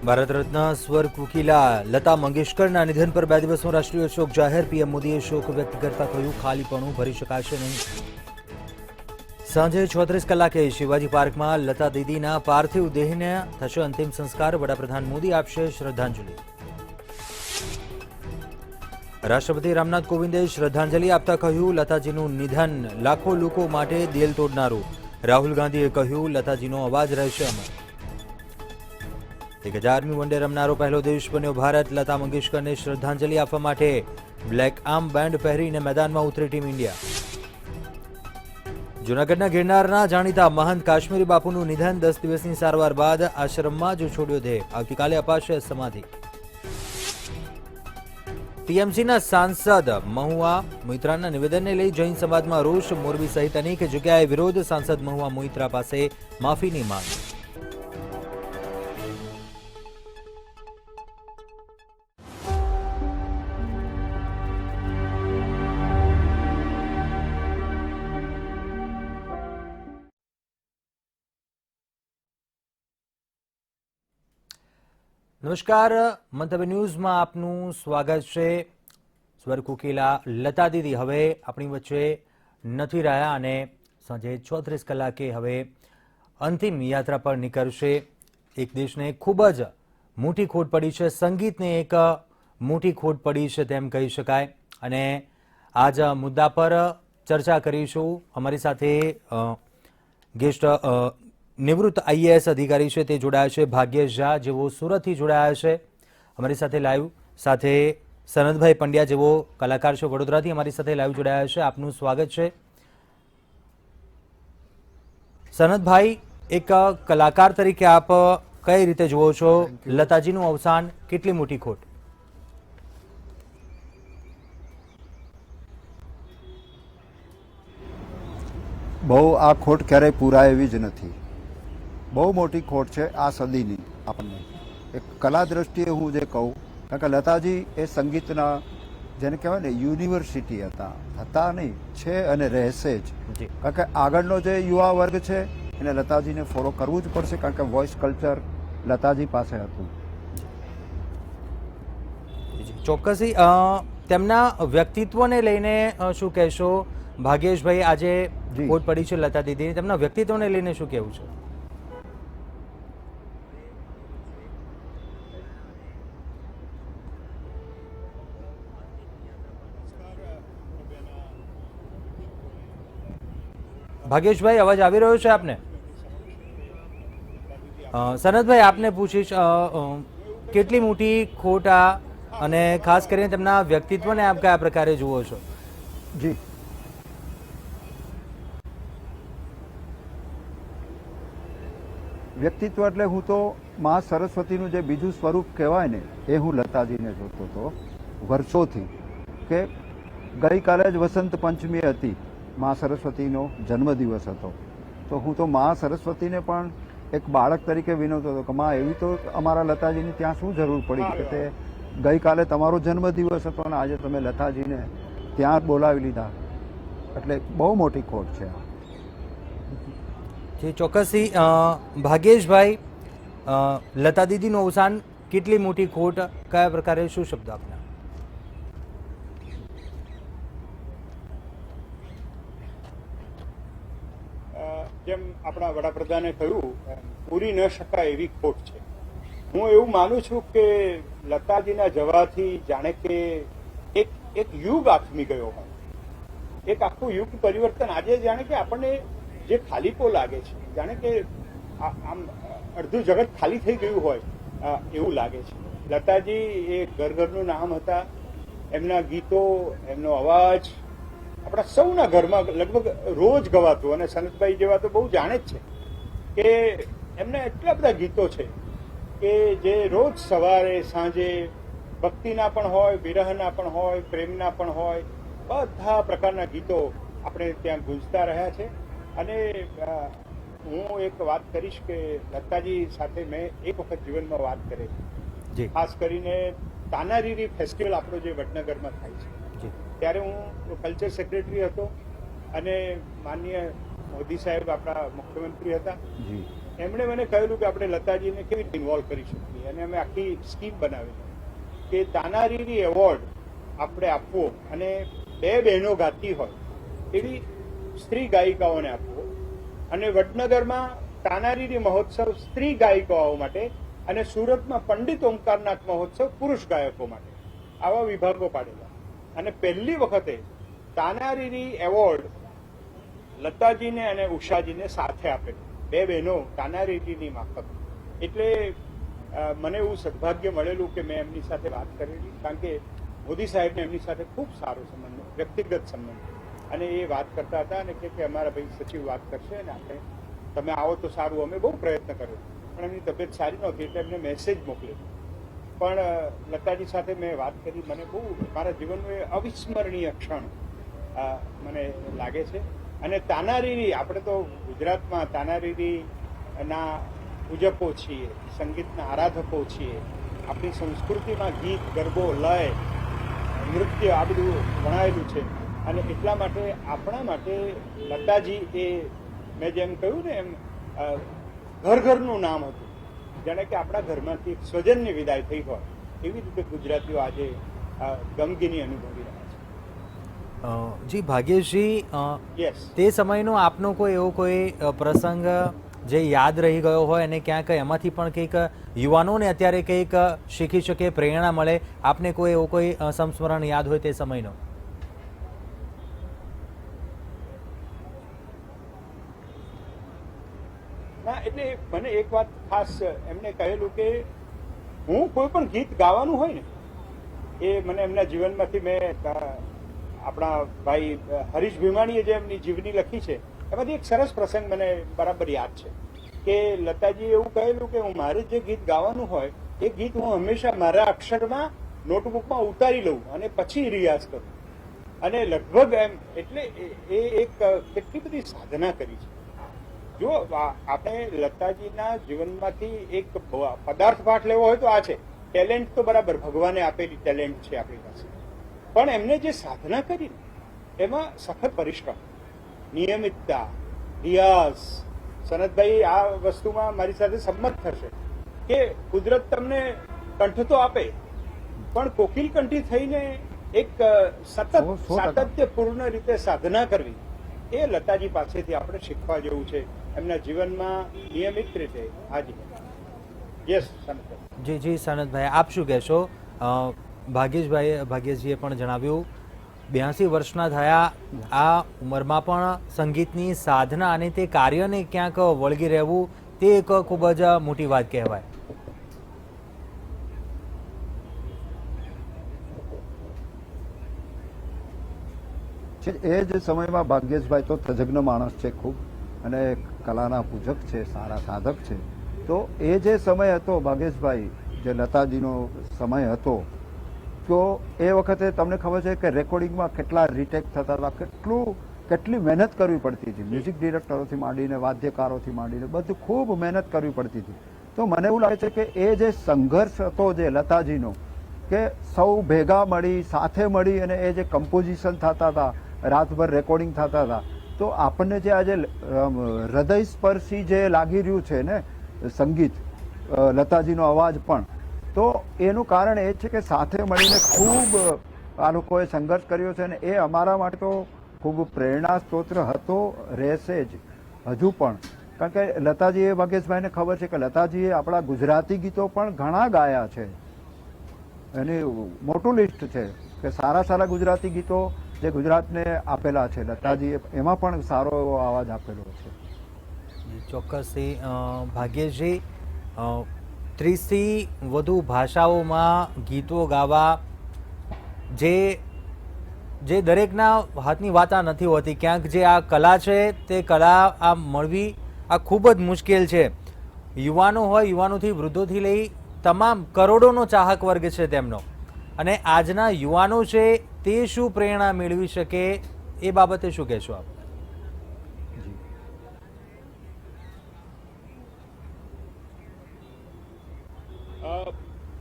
ભારત રત્ન સ્વર કોકિલા લતા મંગેશકરના નિધન પર 2 દિવસનો રાષ્ટ્રીય શોક જાહેર. પીએમ મોદીએ શોક વ્યક્ત કરતા કહ્યું, ખાલીપણું ભરી શકાશે નહીં. સાંજે 36 કલાકે શિવાજી પાર્કમાં લતા દીદીના પાર્થિવ દેહને થશે અંતિમ સંસ્કાર. વડાપ્રધાન મોદી આપશે શ્રદ્ધાંજલિ. રાષ્ટ્રપતિ રામનાથ કોવિંદે શ્રદ્ધાંજલિ આપતા કહ્યું, લતાજીનું નિધન લાખો લોકો માટે દિલ તોડનારું. રાહુલ ગાંધીએ કહ્યું, લતાજીનો અવાજ રહેશે અમર. 1000મી વનડે રમનારો પહેલો દેશ બન્યો ભારત. લતા મંગેશકરને શ્રદ્ધાંજલિ આપવા માટે બ્લેક આર્મ બેન્ડ પહેરીને મેદાનમાં ઉતરી ટીમ ઇન્ડિયા. જૂનાગઢના ગિરનારના જાણીતા મહંત કાશ્મીરી બાપુનું નિધન. 10 દિવસની સારવાર બાદ આશ્રમમાં જ છોડ્યો દેહ. આવતીકાલે અપાશે સમાધિ. ટીએમસીના સાંસદ મહુવા મોઇત્રાના નિવેદનને લઈ જૈન સમાજમાં રોષ. મોરબી સહિત અનેક જગ્યાએ વિરોધ. સાંસદ મહુવા મોઇત્રા પાસે માફીની માંગ. નમસ્કાર, મંતવ્ય ન્યૂઝમાં આપનું સ્વાગત છે. સ્વર કોકિલા લતા દીદી હવે આપણી વચ્ચે નથી રહ્યા અને સાંજે 36 કલાકે હવે અંતિમ યાત્રા પર નીકળશે. એક દેશને ખૂબ જ મોટી ખોટ પડી છે, સંગીતને એક મોટી ખોટ પડી છે તેમ કહી શકાય. અને આ જ મુદ્દા પર ચર્ચા કરીશું. અમારી સાથે ગેસ્ટ નિવૃત્ત આઈએએસ અધિકારી છે તે જોડાયા છે, ભાગ્યેશ ઝા જેઓ સુરતથી જોડાયા છે અમારી સાથે લાઈવ. સાથે સનદભાઈ પંડ્યા જેઓ કલાકાર છે વડોદરાથી અમારી સાથે લાઈવ જોડાયા છે. આપનું સ્વાગત છે. સનદભાઈ, એક કલાકાર તરીકે આપ કઈ રીતે જુઓ છો લતાજીનું અવસાન? કેટલી મોટી ખોટ? બહુ આ ખોટ ક્યારેય પૂરાય એવી જ નથી. બહુ મોટી ખોટ છે આ સદીની. આપણને એક કલા દ્રષ્ટિએ હું જે કહું, કારણ કે લતાજી એ સંગીતના જેને કહેવાય ને યુનિવર્સિટી હતા નહીં, છે અને રહેશે જ. કારણ કે આગળનો જે યુવા વર્ગ છે એને લતાજીને ફોલો કરવું જ પડશે, કારણ કે વોઇસ કલ્ચર લતાજી પાસે હતું. ચોક્કસી તેમના વ્યક્તિત્વને લઈને શું કહેશો ભાગ્યેશભાઈ? આજે ખોટ પડી છે લતા દીદીની, તેમના વ્યક્તિત્વને લઈને શું કહેવું છે? ભાગ્યેશભાઈ, અવાજ આવી રહ્યો છે આપને? સનદભાઈ, આપને પૂછીશ, કેટલી મોટી ખોટ આ, અને ખાસ કરીને તેમના વ્યક્તિત્વને આપ કયા પ્રકારે જુઓ છો? જી, વ્યક્તિત્વ એટલે હું તો મા સરસ્વતીનું જે બીજું સ્વરૂપ કહેવાય ને એ હું લતાજીને જોતો હતો વર્ષોથી. કે ગઈકાલે જ વસંત પંચમી હતી, મા સરસ્વતીનો જન્મદિવસ હતો, તો હું તો મા સરસ્વતીને પણ એક બાળક તરીકે વિનવતો હતો કે મા એવી તો અમારા લતાજીની ત્યાં શું જરૂર પડી કે તે ગઈકાલે તમારો જન્મદિવસ હતો અને આજે તમે લતાજીને ત્યાં બોલાવી લીધા. એટલે બહુ મોટી ખોટ છે આ. ચોક્કસી ભાગ્યેશભાઈ, લતા દીદીનું અવસાન કેટલી મોટી ખોટ, કયા પ્રકારે, શું શબ્દ આપના? જેમ આપણા વડાપ્રધાને કહ્યું, પૂરી ન શકાય એવી ખોટ છે. હું એવું માનું છું કે લતાજીના જવાથી જાણે કે એક યુગ આથમી ગયો હોય, એક આખું યુગ પરિવર્તન. આજે જાણે કે આપણને જે ખાલીપો લાગે છે, જાણે કે આમ અડધું જગત ખાલી થઈ ગયું હોય એવું લાગે છે. લતાજી એ ઘરનું નામ હતા. એમના ગીતો, એમનો અવાજ આપણા સૌના ઘરમાં લગભગ રોજ ગવાતું. અને સનતભાઈ જેવા તો બહુ જાણે જ છે કે એમને એટલા બધા ગીતો છે કે જે રોજ સવારે સાંજે ભક્તિના પણ હોય, વિરહના પણ હોય, પ્રેમના પણ હોય, બધા પ્રકારના ગીતો આપણે ત્યાં ગુંજતા રહ્યા છે. અને હું એક વાત કરીશ કે લતાજી સાથે મેં એક વખત જીવનમાં વાત કરી, ખાસ કરીને તાનારીરી ફેસ્ટિવલ આપણો જે વડનગરમાં થાય છે, ત્યારે હું કલ્ચર સેક્રેટરી હતો અને માનનીય મોદી સાહેબ આપણા મુખ્યમંત્રી હતા. એમણે મને કહેલું કે આપણે લતાજીને કેવી રીતે ઇન્વોલ્વ કરી શકીએ, અને અમે આખી સ્કીમ બનાવેલી કે તાનારીરી એવોર્ડ આપણે આપવો અને 2 બહેનો ગાતી હોય એવી સ્ત્રી ગાયિકાઓને આપવો, અને વડનગરમાં તાનારીરી મહોત્સવ સ્ત્રી ગાયિકાઓ માટે અને સુરતમાં પંડિત ઓમકારનાથ મહોત્સવ પુરુષ ગાયકો માટે, આવા વિભાગો પાડેલા. અને પહેલી વખતે તાનારીરી એવોર્ડ લતાજીને અને ઉષાજીને સાથે આપેલું, 2 બહેનો તાનારીરીની માફક. એટલે મને એવું સદભાગ્ય મળેલું કે મેં એમની સાથે વાત કરેલી, કારણ કે મોદી સાહેબને એમની સાથે ખૂબ સારો સંબંધ, વ્યક્તિગત સંબંધ. અને એ વાત કરતા હતા અને કે અમારા ભાઈ સચિવ વાત કરશે અને આપણે તમે આવો તો સારું. અમે બહુ પ્રયત્ન કર્યો પણ એમની તબિયત સારી નહોતી એટલે એમને મેસેજ મોકલ્યો. પણ લતાજી સાથે મેં વાત કરી, મને બહુ મારા જીવનનું એ અવિસ્મરણીય ક્ષણ મને લાગે છે. અને તાનારીરી, આપણે તો ગુજરાતમાં તાનારીરીના પૂજકો છીએ, સંગીતના આરાધકો છીએ. આપણી સંસ્કૃતિમાં ગીત, ગરબો, લય, નૃત્ય આ બધું વણાયેલું છે. અને એટલા માટે આપણા માટે લતાજી એ મેં જેમ કહ્યું ને એમ ઘર ઘરનું નામ હતું, જાણે કે આપણા ઘરમાંથી સ્વજનની વિદાય થઈ હોય એવી રીતે ગુજરાતીઓ આજે ગમગીની અનુભવી રહ્યા છે. જી ભાગ્યેશજી, યસ, તે સમયનો આપનો કોઈ એવો કોઈ પ્રસંગ જે યાદ રહી ગયો હોય અને ક્યાંક એમાંથી પણ કંઈક યુવાનોને અત્યારે કંઈક શીખી શકે, પ્રેરણા મળે, આપને કોઈ એવો કોઈ સંસ્મરણ યાદ હોય તે સમયનો? ના, એટલે મને એક વાત ખાસ એમને કહેલું કે હું કોઈ પણ ગીત ગાવાનું હોય ને એ મને એમના જીવનમાંથી મેં આપણા ભાઈ હરીશ ભીમાણીએ જે એમની જીવની લખી છે એમાંથી એક સરસ પ્રસંગ મને બરાબર યાદ છે કે લતાજીએ એવું કહેલું કે હું મારે જે ગીત ગાવાનું હોય એ ગીત હું હંમેશા મારા અક્ષરમાં નોટબુકમાં ઉતારી લઉં અને પછી રિયાઝ કરું. અને લગભગ એમ એટલે એ એક કેટલી બધી સાધના કરી છે. જો આપણે લતાજીના જીવનમાંથી એક પદાર્થ પાઠ લેવો હોય તો આ છે. ટેલેન્ટ તો બરાબર ભગવાને આપેલી ટેલેન્ટ છે આપણી પાસે, પણ એમને જે સાધના કરી એમાં સખત પરિશ્રમ, નિયમિતતા, રિયાઝ. સનતભાઈ આ વસ્તુમાં મારી સાથે સંમત થશે કે કુદરત તમને કંઠ તો આપે પણ કોકિલ કંઠી થઈને એક સતત સાતત્યપૂર્ણ રીતે સાધના કરવી એ લતાજી પાસેથી આપણે શીખવા જેવું છે એમના જીવનમાં નિયમિત રીતે. હાજી, યસ સનતભાઈ. જી જી સનતભાઈ, આપ શું કહેશો? ભાગ્યેશજીએ પણ જણાવ્યું 82 વર્ષના થયા, આ ઉંમરમાં પણ સંગીતની સાધના અને તે કાર્યને ક્યાંક વળગી રહેવું તે એક ખૂબ જ મોટી વાત કહેવાય. એ જ સમયમાં ભાગ્યેશભાઈ તો તજજ્ઞ માણસ છે ખૂબ, અને કલાના પૂજક છે, સારા સાધક છે. તો એ જે સમય હતો ભાગ્યેશભાઈ, જે લતાજીનો સમય હતો, તો એ વખતે તમને ખબર છે કે રેકોર્ડિંગમાં કેટલા રીટેક થતા હતા, કેટલી મહેનત કરવી પડતી હતી. મ્યુઝિક ડિરેક્ટરોથી માંડીને વાદ્યકારોથી માંડીને બધું ખૂબ મહેનત કરવી પડતી હતી. તો મને એવું લાગે છે કે એ જે સંઘર્ષ હતો જે લતાજીનો, કે સૌ ભેગા મળી સાથે મળી અને એ જે કમ્પોઝિશન થતા હતા, રાતભર રેકોર્ડિંગ થતા હતા, તો આપણને જે આજે હૃદય સ્પર્શી જે લાગી રહ્યું છે ને સંગીત, લતાજીનો અવાજ પણ, તો એનું કારણ એ છે કે સાથે મળીને ખૂબ આ લોકોએ સંઘર્ષ કર્યો છે. અને એ અમારા માટે તો ખૂબ પ્રેરણા સ્ત્રોત હતો, રહેશે જ હજુ પણ. કારણ કે લતાજીએ, ભાગ્યેશભાઈને ખબર છે કે લતાજીએ આપણા ગુજરાતી ગીતો પણ ઘણા ગાયા છે, એની મોટું લિસ્ટ છે કે સારા સારા ગુજરાતી ગીતો જે ગુજરાતને આપેલા છે લતાજીએ, એમાં પણ સારો એવો અવાજ આપેલો છે. ચોક્કસથી ભાગ્યેશજી, 30થી વધુ ભાષાઓમાં ગીતો ગાવા જે દરેકના હાથની વાત આ નથી હોતી. ક્યાંક જે આ કલા છે તે કલા આ મળવી આ ખૂબ જ મુશ્કેલ છે. યુવાનો હોય, યુવાનોથી વૃદ્ધોથી લઈ તમામ કરોડોનો ચાહક વર્ગ છે તેમનો, અને આજના યુવાનો છે તે શું પ્રેરણા મેળવી શકે એ બાબતે શું કહેશો આપ?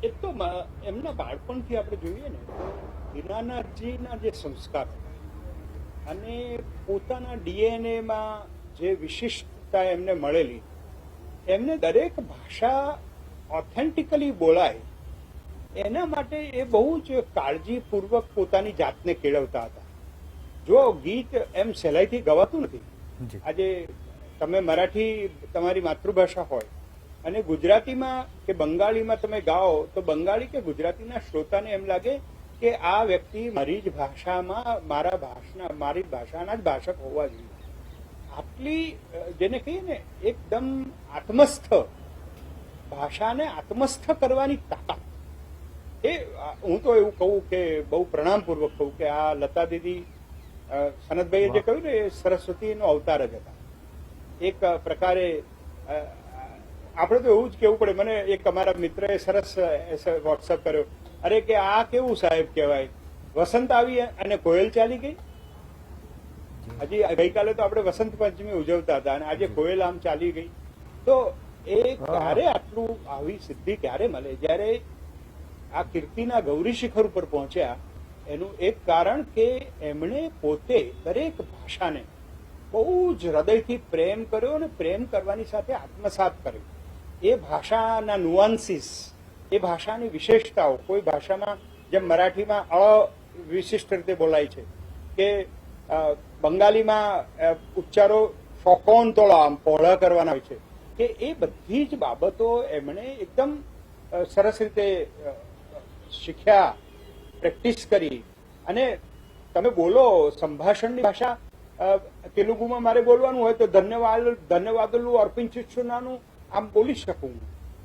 એક તો એમના બાળપણથી આપણે જોઈએ ને તો દીનાનાથજીના જે સંસ્કાર અને પોતાના ડીએનએમાં જે વિશિષ્ટતા એમને મળેલી એમને દરેક ભાષા ઓથેન્ટિકલી બોલાય એના માટે એ બહુ જ કાળજીપૂર્વક પોતાની જાતને કેળવતા હતા. જો ગીત એમ સહેલાઈથી ગવાતું નથી. જી. આજે તમે મરાઠી તમારી માતૃભાષા હોય અને ગુજરાતીમાં કે બંગાળીમાં તમે ગાઓ તો બંગાળી કે ગુજરાતીના શ્રોતાને એમ લાગે કે આ વ્યક્તિ મારી જ ભાષામાં મારી ભાષાના જ ભાષક હોવા જોઈએ. આટલી જેને કહીએ ને એકદમ આત્મસ્થ ભાષાને આત્મસ્થ કરવાની તાકાત એ હું તો એવું કહું કે બહુ પ્રણામપૂર્વક કહું કે આ લતા દીદી સનતભાઈએ જે કહ્યું ને એ સરસ્વતીનો અવતાર જ હતા. એક પ્રકારે આપણે તો એવું જ કેવું પડે. મને એક અમારા મિત્રએ સરસ વોટ્સઅપ કર્યો, અરે કે આ કેવું સાહેબ કહેવાય, વસંત આવી અને કોયલ ચાલી ગઈ. હજી ગઈકાલે તો આપણે વસંત પંચમી ઉજવતા હતા અને આજે કોયલ આમ ચાલી ગઈ. તો એ ક્યારે આટલું આવી સિદ્ધિ ક્યારે મળે? જ્યારે આ કીર્તિના ગૌરી શિખર ઉપર પહોંચ્યા એનું એક કારણ કે એમણે પોતે દરેક ભાષાને બહુ જ હૃદયથી પ્રેમ કર્યો અને પ્રેમ કરવાની સાથે આત્મસાત કર્યો. એ ભાષાના નુઆન્સીસ, એ ભાષાની વિશેષતાઓ, કોઈ ભાષામાં જેમ મરાઠીમાં વિશિષ્ટ રીતે બોલાય છે કે બંગાળીમાં ઉચ્ચારો શોકોન તોળા આમ પહોળા કરવાના હોય છે, કે એ બધી જ બાબતો એમણે એકદમ સરસ રીતે શીખ્યા, પ્રેક્ટિસ કરી. અને તમે બોલો સંભાષણની ભાષા, તેલુગુમાં મારે બોલવાનું હોય તો ધન્યવાદલું અર્પિંચુનાનું આમ બોલી શકું,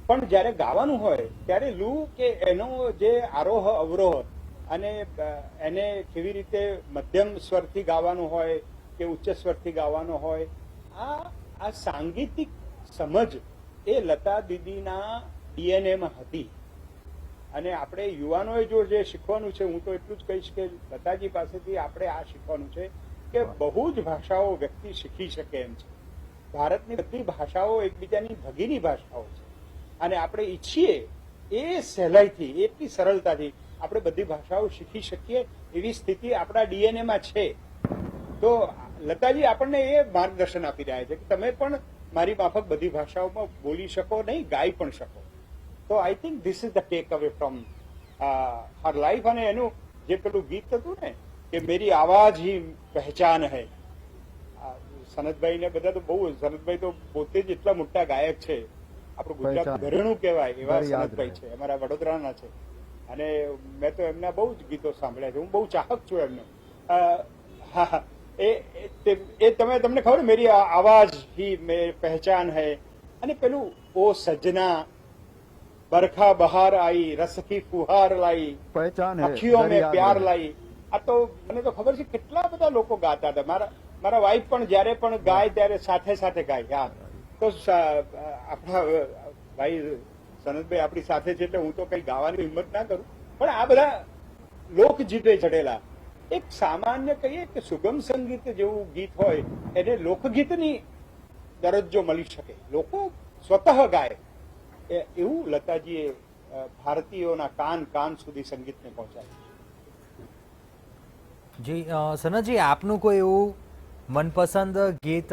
પણ જ્યારે ગાવાનું હોય ત્યારે લુ કે એનો જે આરોહ અવરોહ અને એને કેવી રીતે મધ્યમ સ્વરથી ગાવાનું હોય કે ઉચ્ચ સ્વરથી ગાવાનું હોય, આ સાંગીતિક સમજ એ લતા દીદીના ડીએનએમાં હતી. અને આપણે યુવાનોએ જો જે શીખવાનું છે, હું તો એટલું જ કહીશ કે લતાજી પાસેથી આપણે આ શીખવાનું છે કે બહુ જ ભાષાઓ વ્યક્તિ શીખી શકે એમ છે. ભારતની બધી ભાષાઓ એકબીજાની ભગીની ભાષાઓ છે અને આપણે ઈચ્છીએ એ સહેલાઈથી, એટલી સરળતાથી આપણે બધી ભાષાઓ શીખી શકીએ એવી સ્થિતિ આપણા ડીએનએમાં છે. તો લતાજી આપણને એ માર્ગદર્શન આપી રહ્યા છે કે તમે પણ મારી માફક બધી ભાષાઓમાં બોલી શકો, નહીં ગાઈ પણ શકો. તો I think this is the tech away from her life. અને એનું જે પેલું ગીત હતું ને કે મેરી આવાજ હી પહેચાન હૈ, સનતભાઈ ને બધા તો બહુ, સનતભાઈ તો પોતે જ એટલા મોટા ગાયક છે, આપણું ગુજરાત ઘરેણું કહેવાય એવા સનતભાઈ છે, અમારા વડોદરાના છે. અને મેં તો એમના બહુ જ ગીતો સાંભળ્યા છે, હું બહુ ચાહક છું એમનો. તમને ખબર મેરી આવાજ હી પહેચાન હૈ, અને પેલું ઓ સજના બરખા બહાર આઈ, રસ કી ફુહાર લાઈ, અખિયો મેં પ્યાર લાઈ. આ તો મને તો ખબર છે કેટલા બધા લોકો ગાતા હતા. મારા વાઈફ પણ જયારે પણ ગાય ત્યારે સાથે સાથે ગાય. યાર તો આપણા ભાઈ સનતભાઈ આપણી સાથે છે એટલે હું તો કઈ ગાવાની હિંમત ના કરું, પણ આ બધા લોકજીતે ચડેલા એક સામાન્ય કહીએ કે સુગમ સંગીત જેવું ગીત હોય એને લોકગીતની દરજ્જો મળી શકે, લોકો સ્વતઃ ગાય, એવું લતાજીએ ભારતીયોના કાન સુધી સંગીતને પહોંચાડ્યું. જી સનતજી, આપનું કોઈ એવું મનપસંદ ગીત?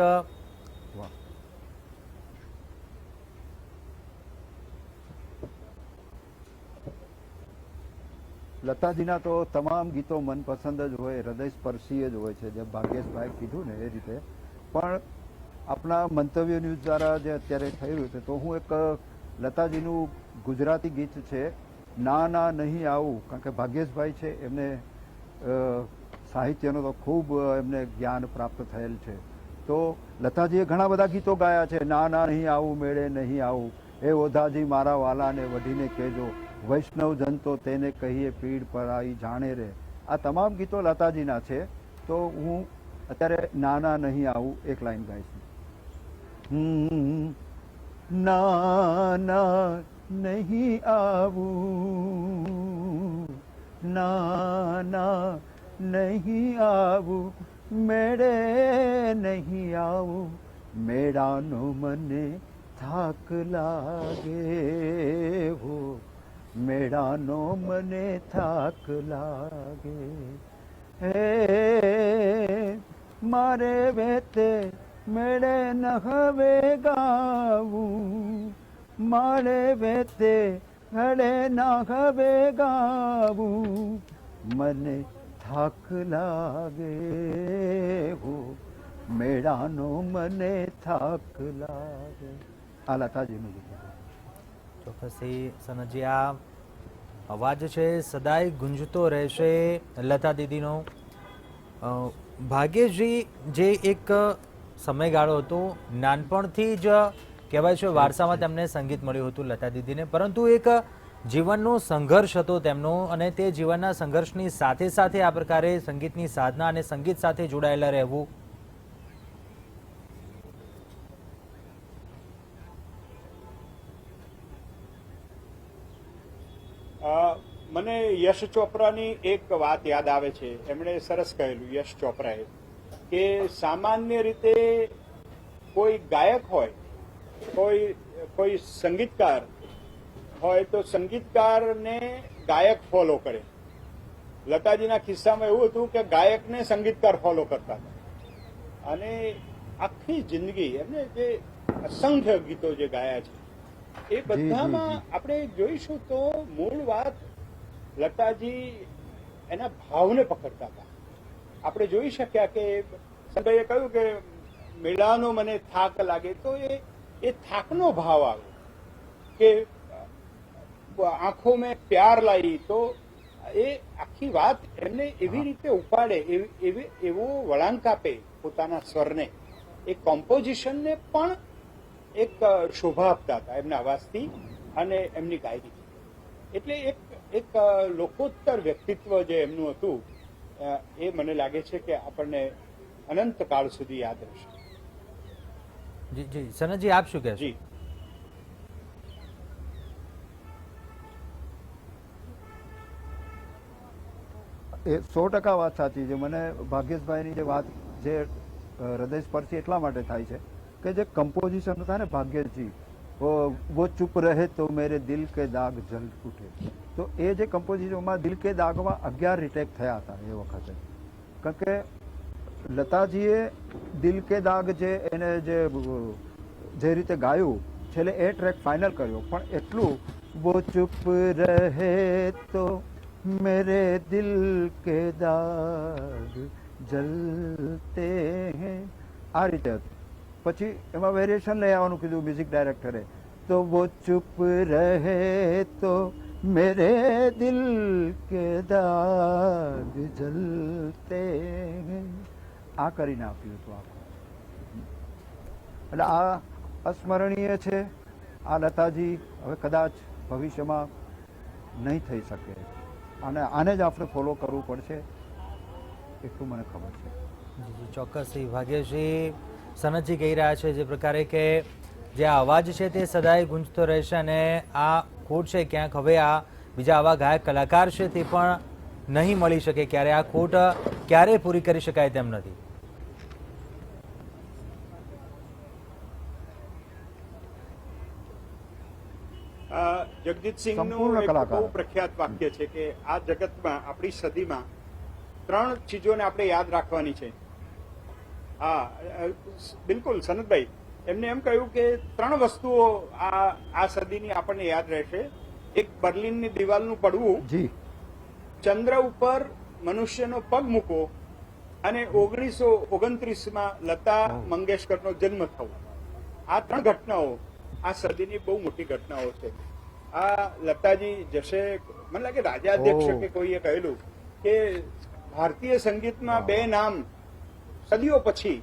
લતાજીના તો તમામ ગીતો મનપસંદ જ હોય, હૃદય સ્પર્શી જ હોય છે, જે ભાગ્યેશભાઈ કીધું ને એ રીતે. પણ આપણા મંતવ્ય ન્યૂઝ દ્વારા જે અત્યારે થઈ રહ્યું છે, તો હું એક લતાજીનું ગુજરાતી ગીત છે ના ના નહીં આવું, કારણ કે ભાગ્યેશભાઈ છે એમને સાહિત્યનો તો ખૂબ એમને જ્ઞાન પ્રાપ્ત થયેલ છે. તો લતાજીએ ઘણા બધા ગીતો ગાયા છે. ના ના નહીં આવું, મેળે નહીં આવું, એ ઓધાજી મારા વાલાને વઢીને કહેજો, વૈષ્ણવ જન તો તેને કહીએ પીડ પરાઈ જાણે રે. આ તમામ ગીતો લતાજીના છે. તો હું અત્યારે ના ના નહીં આવું એક લાઈન ગાઈશ. ના ના નહીં આવું, ના ના નહીં આવું, મેળે નહીં આવું, મેળાનો મને થાક લાગે હો, મેળાનો મને થાક લાગે. હે મારે વેતે મેળે ન હવે ગાવું, માળે વેતે હળે ન હવે ગાવું, મને થાક લાગે હો, મેળાનો મને થાક લાગે. આ લતાજીનું ગીત છે. ચોક્કસથી સનતજી, આ અવાજ છે સદાય ગુંજતો રહેશે લતા દીદીનો. ભાગ્યેશજી, જે એક સમયગાળો હતો, નાનપણથી જ કહેવાય છે વારસામાં તેમને સંગીત મળ્યું હતું લતા દીદીને, પરંતુ એક જીવનનો સંઘર્ષ હતો તેમનો, અને તે જીવનના સંઘર્ષની સાથે સાથે આ પ્રકારે સંગીતની સાધના અને સંગીત સાથે જોડાયેલા રહેવું. મને યશ ચોપરાની એક વાત યાદ આવે છે. એમણે સરસ કહેલું, યશ ચોપરાએ, કે સામાન્ય રીતે કોઈ ગાયક હોય, કોઈ સંગીતકાર હોય તો સંગીતકારને ગાયક ફોલો કરે. લતાજીના કિસ્સામાં એવું હતું કે ગાયકને સંગીતકાર ફોલો કરતા હતા, અને આખી જિંદગી એમને જે અસંખ્ય ગીતો જે ગાયા છે એ બધામાં આપણે જોઈશું તો મૂળ વાત લતાજી એના ભાવને પકડતા હતા. આપણે જોઈ શક્યા કે સંભાઈએ કહ્યું કે મેળાનો મને થાક લાગે, તો એ થાકનો ભાવ આવે કે આંખો મેં પ્યાર લાવી, તો એ આખી વાત એમને એવી રીતે ઉપાડે, એવો વળાંક આપે પોતાના સ્વરને, એ કોમ્પોઝિશનને પણ એક શોભા આપતા હતા એમના અવાજથી અને એમની ગાયકીથી. એટલે એક લોકોત્તર વ્યક્તિત્વ જે એમનું હતું, એ મને લાગે છે કે આપણને અનંત કાળ સુધી યાદ રહેશે. જી જી સનતજી, આપ શું કહેશો? જી, એ 100% વાત સાચી છે. મને ભાગ્યેશભાઈની જે વાત જે હૃદયસ્પર્શી એટલા માટે થાય છે કે જે કમ્પોઝિશન હતા ને ભાગ્યેશજી, વો ચૂપ રહે તો મેરે દિલ કે દાગ જલ ઉઠે, તો એ જે કમ્પોઝિશનમાં દિલ કે દાગમાં 11 રીટેક થયા હતા એ વખતે. કારણ કે લતાજીએ દિલ કે દાગ જે એને જે રીતે ગાયું, છેલ્લે એ ટ્રેક ફાઇનલ કર્યો, પણ એટલું વો ચૂપ રહે તો मेरे दिल के दाग जलते हैं, આ રીતે હતું. પછી એમાં વેરિએશન લઈ આવવાનું કીધું મ્યુઝિક ડાયરેક્ટરે, તો વો ચૂપ રહે તો મેરે દિલ કે દાગ જલતે हैं, આ કરીને આપ્યું હતું આખું. એટલે આ અસ્મરણીય છે. આ લતાજી હવે કદાચ ભવિષ્યમાં નહીં થઈ શકે, અને આને જ આપણે ફોલો કરવું પડશે, એટલું મને ખબર છે. જી ચોક્કસથી ભાગ્યશ્રી, સનતજી કહી રહ્યા છે જે પ્રકારે કે જે આ અવાજ છે તે સદાય ગુંજતો રહેશે, અને આ ખોટ છે ક્યાંક હવે આ બીજા આવા ગાયક કલાકાર છે તે પણ નહીં મળી શકે ક્યારે, આ ખોટ ક્યારેય પૂરી કરી શકાય તેમ નથી. જગજીતસિંહનું એક બહુ પ્રખ્યાત વાક્ય છે કે આ જગતમાં, આપણી સદીમાં 3 ચીજોને આપણે યાદ રાખવાની છે. હા, બિલકુલ સનતભાઈ, એમને એમ કહ્યું કે 3 વસ્તુઓ આ સદીની આપણને યાદ રહેશે. એક બર્લિનની દિવાલનું પડવું, ચંદ્ર ઉપર મનુષ્યનો પગ મૂકવો, અને 1929માં લતા મંગેશકરનો જન્મ થવો. આ 3 ઘટનાઓ આ સદીની બહુ મોટી ઘટનાઓ છે. આ લતાજી જશે, મને લાગે રાજાધ્યક્ષ કે કોઈએ કહેલું કે ભારતીય સંગીતમાં 2 નામ સદીઓ પછી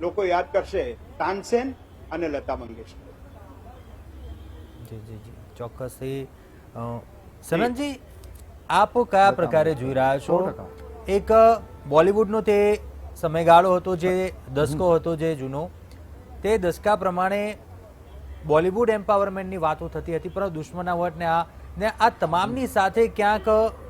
લોકો યાદ કરશે, તાનસેન અને લતા મંગેશકર. જી જી જી ચોક્કસથી. સનતજી, આપ કયા પ્રકારે જોઈ રહ્યા છો? એક બોલિવૂડનો તે સમયગાળો હતો, જે દસકો હતો, જે જૂનો, તે દસકા પ્રમાણે બોલિવૂડ એમ્પાવરમેન્ટની વાતો થતી હતી, પરંતુ દુશ્મનાવટ ને આ તમામની સાથે ક્યાંક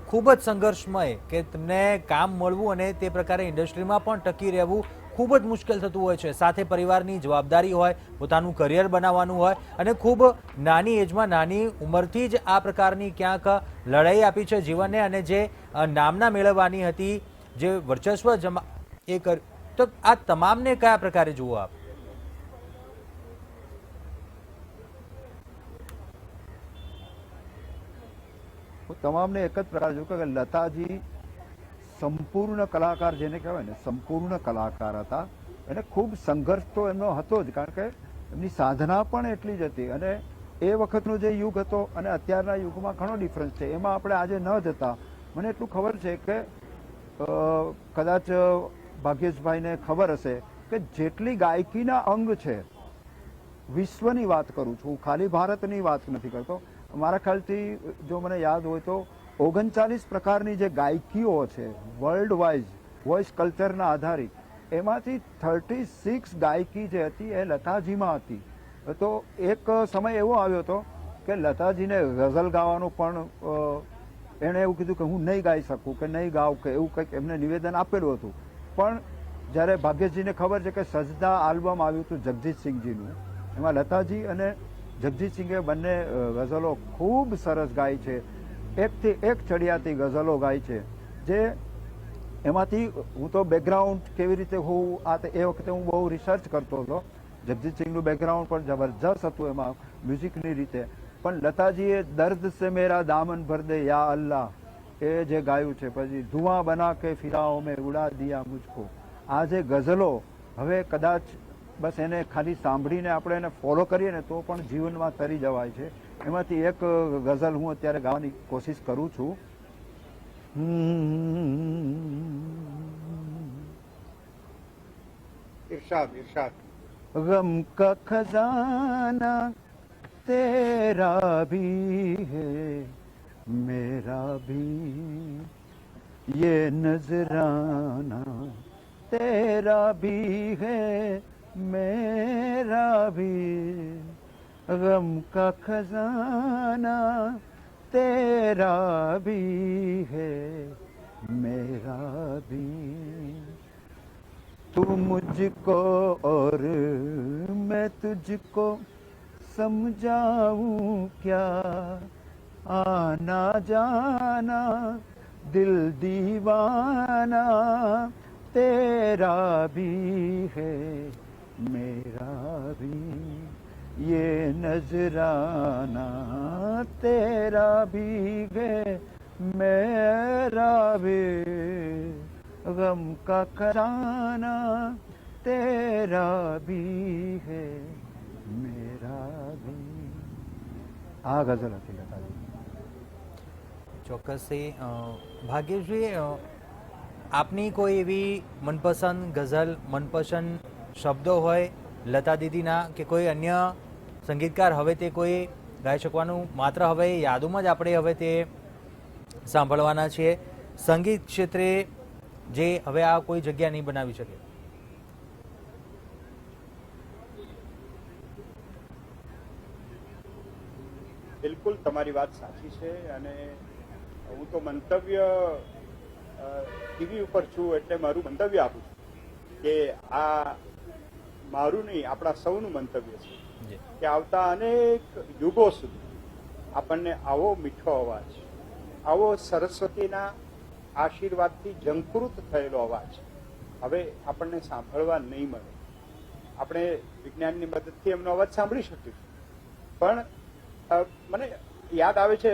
ખૂબ જ સંઘર્ષમય કે તમને કામ મળવું અને તે પ્રકારે ઇન્ડસ્ટ્રીમાં પણ ટકી રહેવું ખૂબ જ મુશ્કેલ થતું હોય છે. સાથે પરિવારની જવાબદારી હોય, પોતાનું કરિયર બનાવવાનું હોય, અને ખૂબ નાની એજમાં, નાની ઉંમરથી જ આ પ્રકારની ક્યાંક લડાઈ આપી છે જીવનને, અને જે નામના મેળવવાની હતી, જે વર્ચસ્વ એ કર્યું, તો આ તમામને કયા પ્રકારે જુઓ આપ? હું તમામને એક જ પ્રકાર જોઉં કે લતાજી સંપૂર્ણ કલાકાર જેને કહેવાય ને, સંપૂર્ણ કલાકાર હતા. એને ખૂબ સંઘર્ષ તો એમનો હતો જ, કારણ કે એમની સાધના પણ એટલી જ હતી. અને એ વખતનો જે યુગ હતો અને અત્યારના યુગમાં ઘણો ડિફરન્સ છે. એમાં આપણે આજે ન જતા. મને એટલું ખબર છે કે કદાચ ભાગ્યેશભાઈને ખબર હશે કે જેટલી ગાયકીના અંગ છે, વિશ્વની વાત કરું છું, ખાલી ભારતની વાત નથી કરતો, મારા ખ્યાલથી જો મને યાદ હોય તો 39 પ્રકારની જે ગાયકીઓ છે વર્લ્ડ વાઇઝ વોઇસ કલ્ચરના આધારિત, એમાંથી 36 ગાયકી જે હતી એ લતાજીમાં હતી. તો એક સમય એવો આવ્યો હતો કે લતાજીને ગઝલ ગાવાનું પણ એણે એવું કીધું કે હું નહીં ગાઈ શકું કે નહીં ગાઉં કે એવું કંઈક એમને નિવેદન આપેલું હતું. પણ જ્યારે ભાગ્યેશજીને ખબર છે કે સજદા આલ્બમ આવ્યું હતું જગજીતસિંહજીનું, એમાં લતાજી અને જગજીતસિંહે બંને ગઝલો ખૂબ સરસ ગાઈ છે. એકથી એક ચડિયાતી ગઝલો ગાઈ છે. જે એમાંથી હું તો બેકગ્રાઉન્ડ કેવી રીતે હું એ વખતે હું બહુ રિસર્ચ કરતો હતો. જગજીતસિંહનું બેકગ્રાઉન્ડ પણ જબરજસ્ત હતું એમાં મ્યુઝિકની રીતે. પણ લતાજીએ દર્દ સે મેરા દામન ભર દે યા અલ્લાહ એ જે ગાયું છે, પછી ધુઆં બના કે ફિરાઓ મેં ઉડા દિયા મુझको, આ જે ગઝલો હવે કદાચ બસ એને ખાલી સાંભળીને આપણે એને ફોલો કરીએ ને તો પણ જીવનમાં તરી જવાય છે. એમાંથી એક ગઝલ હું અત્યારે ગાવાની કોશિશ કરું છું. ઇરશાદ ઇરશાદ. गम का खजाना तेरा भी है मेरा भी, ये नजराना तेरा भी है मेरा भी, गम का खजाना तेरा भी है मेरा भी, तू मुझको और मैं तुझको समझाऊं क्या, आना जाना दिल दीवाना तेरा भी है मेरा भी, ये नजराना तेरा भी है मेरा भी, गम का खजाना तेरा भी है मेरा भी. આ ગઝલ હતી લતાજી. ચોક્કસથી ભાગ્યેશજી, આપની કોઈ એવી મનપસંદ ગઝલ, મનપસંદ શબ્દો હોય લતા દીદીના કે કોઈ અન્ય સંગીતકાર, હવે તે કોઈ ગાઈ શકવાનું, માત્ર હવે યાદોમાં જ આપણે હવે તે સાંભળવાના છીએ. સંગીત ક્ષેત્રે જે હવે આ કોઈ જગ્યા નહીં બનાવી શકે? બિલકુલ તમારી વાત સાચી છે. અને હું તો મંતવ્ય ટીવી ઉપર છું એટલે મારું મંતવ્ય આપું છું કે આ મારું નહીં, આપણા સૌનું મંતવ્ય છે કે આવતા અનેક યુગો સુધી આપણને આવો મીઠો અવાજ, આવો સરસ્વતીના આશીર્વાદથી ઝંકૃત થયેલો અવાજ હવે આપણને સાંભળવા નહીં મળે. આપણે વિજ્ઞાનની મદદથી એમનો અવાજ સાંભળી શકીશું, પણ મને યાદ આવે છે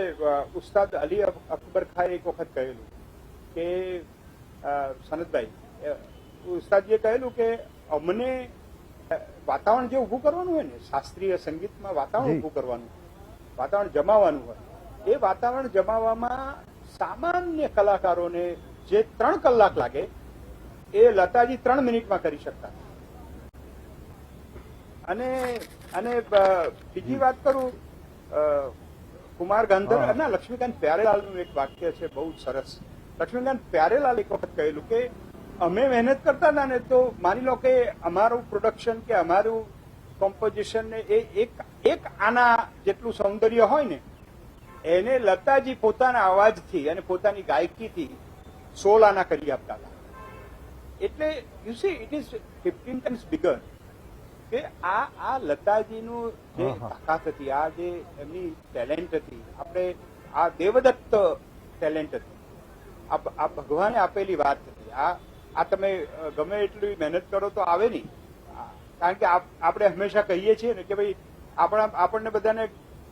ઉસ્તાદ અલી અકબર ખાએ એક વખત કહેલું કે સનતભાઈ, ઉસ્તાદજીએ કહેલું કે અમને વાતાવરણ જે ઊભું કરવાનું હોય ને, શાસ્ત્રીય સંગીતમાં વાતાવરણ ઊભું કરવાનું, વાતાવરણ જમાવવાનું હોય, એ વાતાવરણ જમાવવામાં સામાન્ય કલાકારોને જે 3 કલાક લાગે એ લતાજી 3 મિનિટમાં કરી શકતા. અને બીજી વાત કરું, કુમાર ગાંધર અને લક્ષ્મીકાંત પ્યારેલાલનું એક વાક્ય છે બહુ સરસ. લક્ષ્મીકાંત પ્યારેલાલ એક વખત કહેલું કે અમે મહેનત કરતા હતા ને તો માની લો કે અમારું પ્રોડક્શન કે અમારું કોમ્પોઝિશન ને એ એક આના જેટલું સૌંદર્ય હોય ને, એને લતાજી પોતાના અવાજથી અને પોતાની ગાયકીથી 16 આના કરી આપતા હતા. એટલે you C it is 15 times bigger. કે આ લતાજીનું જે તાકાત હતી, આ જે એમની ટેલેન્ટ હતી, આપણે આ દેવદત્ત ટેલેન્ટ હતી, આ ભગવાને આપેલી વાત હતી. આ તમે ગમે એટલી મહેનત કરો તો આવે નહીં. કારણ કે આપણે હંમેશા કહીએ છીએ ને કે ભાઈ આપણને બધાને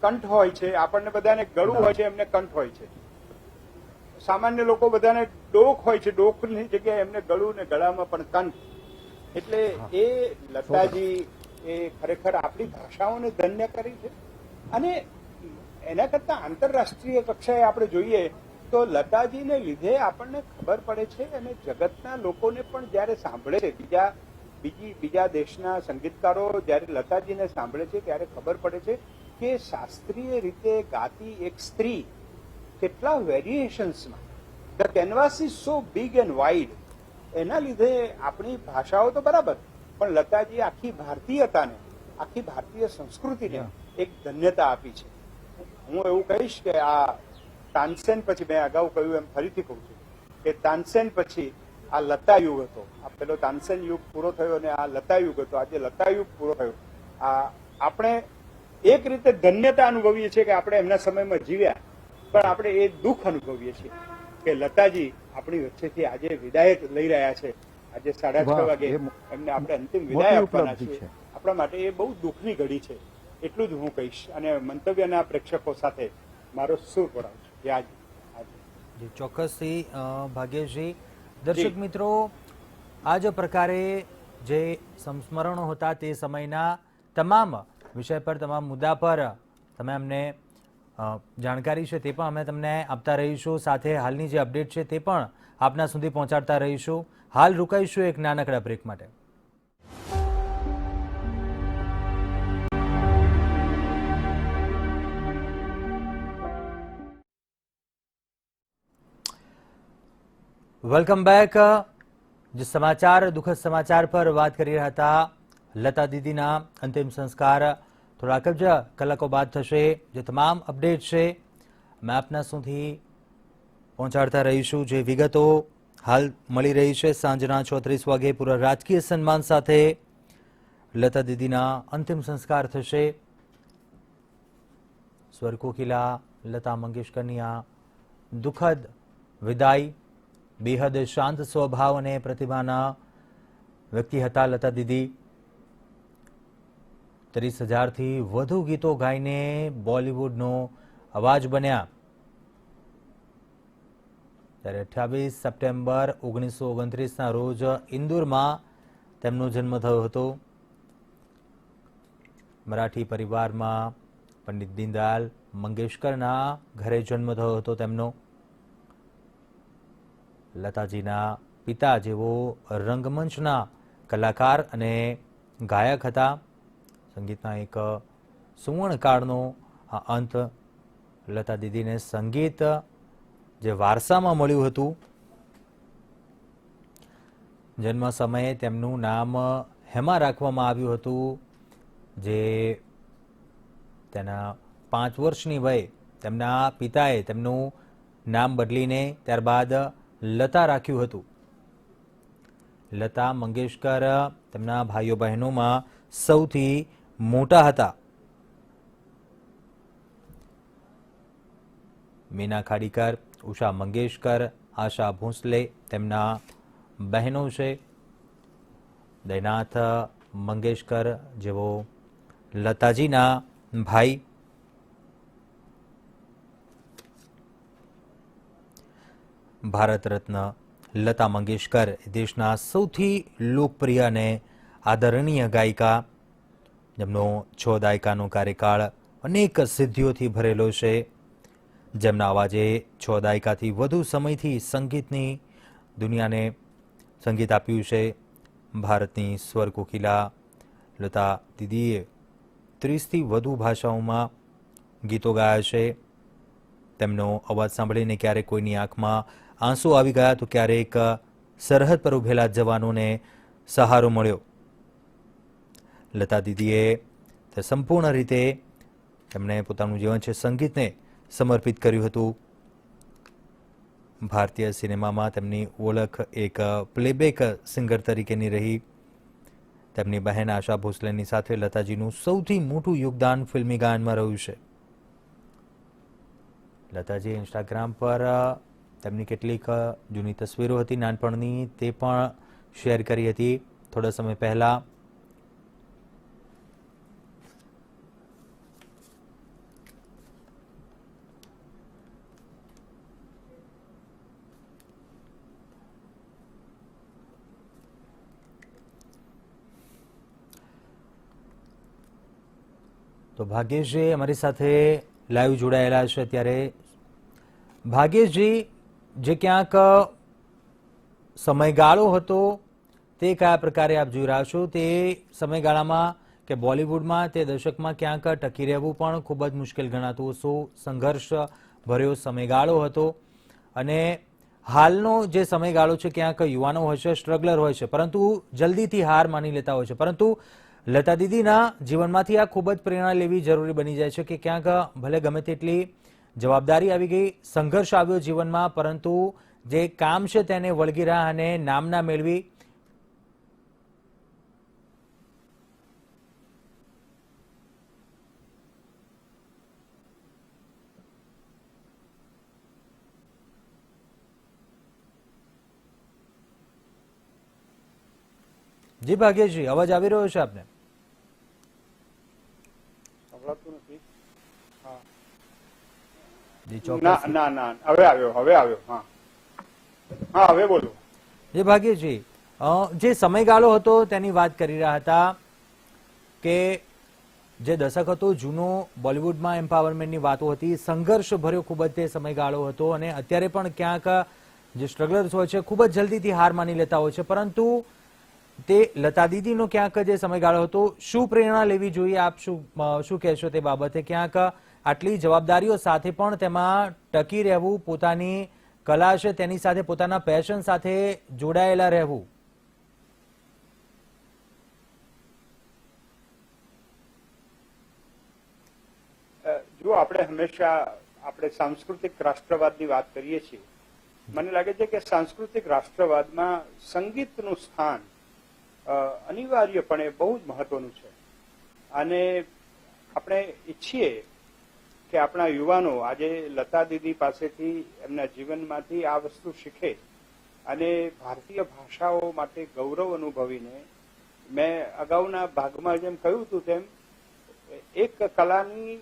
કંઠ હોય છે, આપણને બધાને ગળું હોય છે, એમને કંઠ હોય છે. સામાન્ય લોકો બધાને ડોક હોય છે, ડોકની જગ્યાએ એમને ગળું ને ગળામાં પણ કંઠ. એટલે એ લતાજી એ ખરેખર આપણી ભાષાઓને ધન્ય કરી છે. અને એના કરતા આંતરરાષ્ટ્રીય કક્ષાએ આપણે જોઈએ તો લતાજીને લીધે આપણને ખબર પડે છે અને જગતના લોકોને પણ જયારે સાંભળે છે, બીજા દેશના સંગીતકારો જયારે લતાજીને સાંભળે છે ત્યારે ખબર પડે છે કે શાસ્ત્રીય રીતે ગાતી એક સ્ત્રી કેટલા વેરિએશન્સમાં, the canvas is so big and wide. એના લીધે આપણી ભાષાઓ તો બરાબર, પણ લતાજી આખી ભારતીયતાને, આખી ભારતીય સંસ્કૃતિને એક ધન્યતા આપી છે. હું એવું કહીશ કે આ તાનસેન પછી, મેં અગાઉ કહ્યું એમ ફરીથી કહું છું કે તાનસેન પછી આ લતા યુગ હતો. આ પેલો તાનસેન યુગ પૂરો થયો અને આ લતા યુગ હતો. આજે લતા યુગ પૂરો થયો. આપણે એક રીતે ધન્યતા અનુભવીએ છીએ કે આપણે એમના સમયમાં જીવ્યા, પણ આપણે એ દુઃખ અનુભવીએ છીએ કે લતાજી આપણી વચ્ચેથી આજે વિદાય લઈ રહ્યા છે. આજે 6:30 વાગે એમને આપણે અંતિમ વિદાય આપવાના છીએ. આપણા માટે એ બહુ દુઃખની ઘડી છે. એટલું જ હું કહીશ અને મંતવ્યના પ્રેક્ષકો સાથે મારો સૂર પડાવું છું. ચોક્કસથી ભાગ્યેશજી. દર્શક મિત્રો, આ જ પ્રકારે જે સંસ્મરણો હતા તે સમયના તમામ વિષય પર, તમામ મુદ્દા પર તમે અમને જાણકારી છે તે પણ અમે તમને આપતા રહીશું. સાથે હાલની જે અપડેટ છે તે પણ આપના સુધી પહોંચાડતા રહીશું. હાલ રોકાઈશું એક નાનકડા બ્રેક માટે. Welcome back. જે સમાચાર, દુઃખદ સમાચાર પર વાત કરી રહ્યા હતા, લતા દીદીના અંતિમ સંસ્કાર થોડાક જ કલાકો બાદ થશે. જે તમામ અપડેટ છે મેં આપના સુધી પહોંચાડતા રહીશું. જે વિગતો હાલ મળી રહી છે, સાંજના 6:30 વાગે પૂરા રાજકીય સન્માન સાથે લતા દીદીના અંતિમ સંસ્કાર થશે. સ્વરકોકિલા લતા મંગેશકરની આ દુઃખદ વિદાય. બેહદ શાંત સ્વભાવ અને પ્રતિભાના વ્યક્તિ હતા લતા દીદી. 30,000થી વધુ ગીતો ગાઈને બોલિવૂડનો અવાજ બન્યા. ત્યારે 28 સપ્ટેમ્બર 1929ના રોજ ઇન્દોરમાં તેમનો જન્મ થયો હતો. મરાઠી પરિવારમાં પંડિત દીનદયાલ મંગેશકરના ઘરે જન્મ થયો હતો તેમનો. લતાજીના પિતા જેવો રંગમંચના કલાકાર અને ગાયક હતા. સંગીતના એક સુવર્ણકાળનો આ અંત લતા દીદીને સંગીત જે વારસામાં મળ્યું હતું. જન્મ સમયે તેમનું નામ હેમા રાખવામાં આવ્યું હતું. જે તેના 5 વર્ષની વયે તેમના પિતાએ તેમનું નામ બદલીને ત્યારબાદ લતા રાખ્યું હતું. લતા મંગેશકર તેમના ભાઈઓ બહેનોમાં સૌથી મોટા હતા. મીના ખાડીકર, ઉષા મંગેશકર, આશા ભોંસલે તેમના બહેનો છે. દૈનાથ મંગેશકર જેવો લતાજીના ભાઈ. ભારત રત્ન લતા મંગેશકર દેશના સૌથી લોકપ્રિય અને આદરણીય ગાયિકા, જેમનો 6 દાયકાનો કાર્યકાળ અનેક સિદ્ધિઓથી ભરેલો છે. જેમના અવાજે 6 દાયકાથી વધુ સમયથી સંગીતની દુનિયાને સંગીત આપ્યું છે. ભારતની સ્વર કોકિલા લતા દીદીએ 30થી વધુ ભાષાઓમાં ગીતો ગાયા છે. તેમનો અવાજ સાંભળીને ક્યારેક કોઈની આંખમાં આંસુ આવી ગયા તો ક્યારેક સરહદ પર ઉભેલા જવાનોને સહારો મળ્યો. લતા દીદીએ સંપૂર્ણ રીતે તેમણે પોતાનું જીવન છે સંગીતને સમર્પિત કર્યું હતું. ભારતીય સિનેમામાં તેમની ઓળખ એક પ્લેબેક સિંગર તરીકેની રહી. તેમની બહેન આશા ભોસલેની સાથે લતાજીનું સૌથી મોટું યોગદાન ફિલ્મી ગાયનમાં રહ્યું છે. લતાજી ઇન્સ્ટાગ્રામ પર તેમની કેટલીક જૂની તસવીરો હતી નાનપણની, તે પણ શેર કરી હતી થોડા સમય પહેલા. તો ભાગ્યેશજી અમારી સાથે લાઈવ જોડાયેલા છે. ત્યારે ભાગ્યેશજી, જે ક્યાંક સમયગાળો હતો તે કયા પ્રકારે આપ જોઈ રહ્યા છો? તે સમયગાળામાં કે બોલિવૂડમાં તે દશકમાં ક્યાંક ટકી રહેવું પણ ખૂબ જ મુશ્કેલ ગણાતું. શું સંઘર્ષ ભર્યો સમયગાળો હતો? અને હાલનો જે સમયગાળો છે ક્યાંક યુવાનો હોય છે, સ્ટ્રગલર હોય છે, પરંતુ જલ્દીથી હાર માની લેતા હોય છે. પરંતુ લતા દીદીના જીવનમાંથી આ ખૂબ જ પ્રેરણા લેવી જરૂરી બની જાય છે કે ક્યાંક ભલે ગમે તેટલી જવાબદારી આવી ગઈ, સંઘર્ષ આવ્યો જીવનમાં, પરંતુ જે કામ છે તેને વળગી રહ્યા અને નામના મેળવી જી ભાગ્યેશજી, અવાજ આવી રહ્યો છે આપને? સંભળાતું નથી. હા. જી ના ચોક્કસ. ના ના, હવે આવ્યો. હા હા, હવે બોલો. જી ભાગ્યેશજી, જે સમયગાળો હતો તેની વાત કરી રહ્યા હતા કે જે દશક હતો જૂનો, બોલિવૂડમાં એમ્પાવરમેન્ટની વાતો હતી, સંઘર્ષ ભર્યો ખૂબ જ તે સમયગાળો હતો. અને અત્યારે પણ ક્યાંક જે સ્ટ્રગલર્સ હોય છે ખૂબ જ જલ્દીથી હાર માની લેતા હોય છે. પરંતુ તે લતા દીદીનો ક્યાંક જે સમયગાળો હતો, શું પ્રેરણા લેવી જોઈએ? આપ શું કહેશો તે બાબતે? ક્યાંક આટલી જવાબદારીઓ સાથે પણ તેમાં ટકી રહેવું, પોતાની કલા છે તેની સાથે, પોતાના પેશન સાથે જોડાયેલા રહેવું. જો આપણે હંમેશા આપણે સાંસ્કૃતિક રાષ્ટ્રવાદની વાત કરીએ છીએ, મને લાગે છે કે સાંસ્કૃતિક રાષ્ટ્રવાદમાં સંગીતનું સ્થાન અનિવાર્યપણે બહુ જ મહત્વનું છે. અને આપણે ઈચ્છીએ કે આપણા યુવાનો આજે લતા દીદી પાસેથી, એમના જીવનમાંથી આ વસ્તુ શીખે અને ભારતીય ભાષાઓ માટે ગૌરવ અનુભવીને, મેં અગાઉના ભાગમાં જેમ કહ્યું હતું તેમ, એક કલાની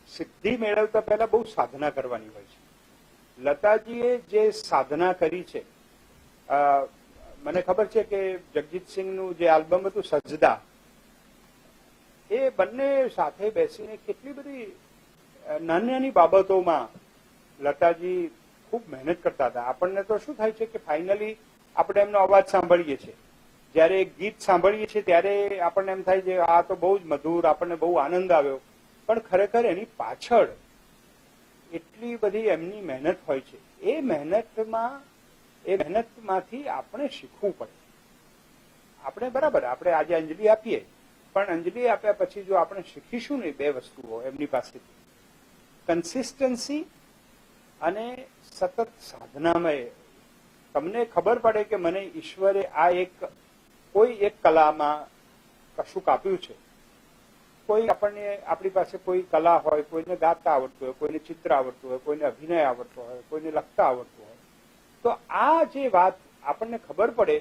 સિદ્ધિ મેળવતા પહેલા બહુ સાધના કરવાની હોય છે. લતાજીએ જે સાધના કરી છે, મને ખબર છે કે જગજીતસિંહનું જે આલ્બમ હતું સજદા, એ બંને સાથે બેસીને કેટલી બધી નાની નાની બાબતોમાં લતાજી ખૂબ મહેનત કરતા હતા. આપણને તો શું થાય છે કે ફાઇનલી આપણે એમનો અવાજ સાંભળીએ છીએ, જયારે એક ગીત સાંભળીએ છીએ ત્યારે આપણને એમ થાય છે આ તો બહુ જ મધુર, આપણને બહુ આનંદ આવ્યો. પણ ખરેખર એની પાછળ એટલી બધી એમની મહેનત હોય છે. એ મહેનતમાંથી આપણે શીખવું પડે. આપણે બરાબર, આપણે આજે અંજલિ આપીએ, પણ અંજલિ આપ્યા પછી જો આપણે શીખીશું ને બે વસ્તુઓ એમની પાસેથી, કન્સિસ્ટન્સી અને સતત સાધનામય, તમને ખબર પડે કે મને ઈશ્વરે આ કોઈ એક કલામાં કશુંક આપ્યું છે. કોઈ આપણી પાસે કોઈ કલા હોય, કોઈને ગાતા આવડતું હોય, કોઈને ચિત્ર આવડતું હોય, કોઈને અભિનય આવડતો હોય, કોઈને લખતા આવડતું હોય, તો આ જે વાત આપણને ખબર પડે,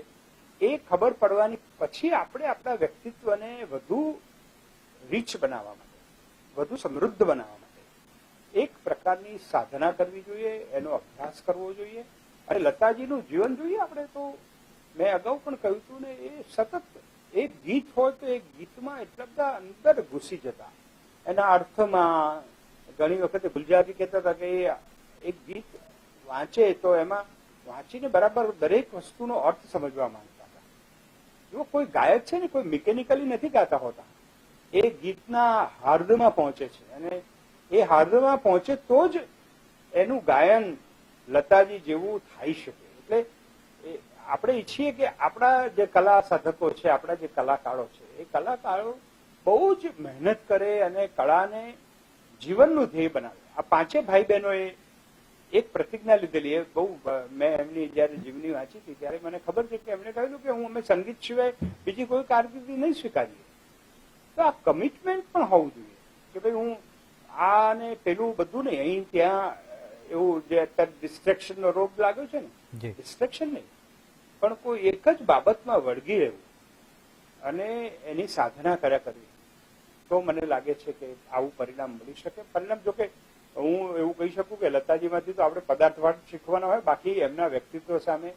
એ ખબર પડવાની પછી આપણે આપણા વ્યક્તિત્વને વધુ રીચ બનાવવા માટે, વધુ સમૃદ્ધ બનાવવા માટે એક પ્રકારની સાધના કરવી જોઈએ, એનો અભ્યાસ કરવો જોઈએ. અને લતાજીનું જીવન જોઈએ આપણે તો, મેં અગાઉ પણ કહ્યું હતું ને, એ સતત એક ગીત હોય તો એ ગીતમાં એટલા બધા અંદર ઘૂસી જતા, એના અર્થમાં. ઘણી વખતે ગુલજારી કહેતા હતા કે એક ગીત વાંચે તો એમાં વાંચીને બરાબર દરેક વસ્તુનો અર્થ સમજવા માંગતા હતા. જો કોઈ ગાયક છે ને, કોઈ મિકેનિકલી નથી ગાતા હોતા, એ ગીતના હાર્દમાં પહોંચે છે, અને એ હાર્દમાં પહોંચે તો જ એનું ગાયન લતાજી જેવું થઈ શકે. એટલે આપણે ઈચ્છીએ કે આપણા જે કલા સાધકો છે, આપણા જે કલાકારો છે, એ કલાકારો બહુ જ મહેનત કરે અને કળાને જીવનનું ધ્યેય બનાવે. આ પાંચે ભાઈ બહેનોએ એક પ્રતિજ્ઞા લીધેલી. એ બહુ, મેં એમની જયારે જીવની વાંચી હતી ત્યારે મને ખબર છે કે એમણે કહ્યું કે અમે સંગીત સિવાય બીજી કોઈ કારકિર્દી નહીં સ્વીકારીએ. તો આ કમિટમેન્ટ પણ હોવું જોઈએ કે ભાઈ હું આ ને પેલું બધું નહીં, અહીં ત્યાં એવું જે અત્યારે ડિસ્ટ્રેક્શનનો રોગ લાગ્યો છે ને, ડિસ્ટ્રેક્શન નહીં, પણ કોઈ એક જ બાબતમાં વળગી રહેવું અને એની સાધના કર્યા કરવી, તો મને લાગે છે કે આવું પરિણામ મળી શકે. પરિણામ જો કે હું એવું કહી શકું કે લતાજીમાંથી તો આપણે પદાર્થવાદ શીખવાના હોય, બાકી એમના વ્યક્તિત્વ સામે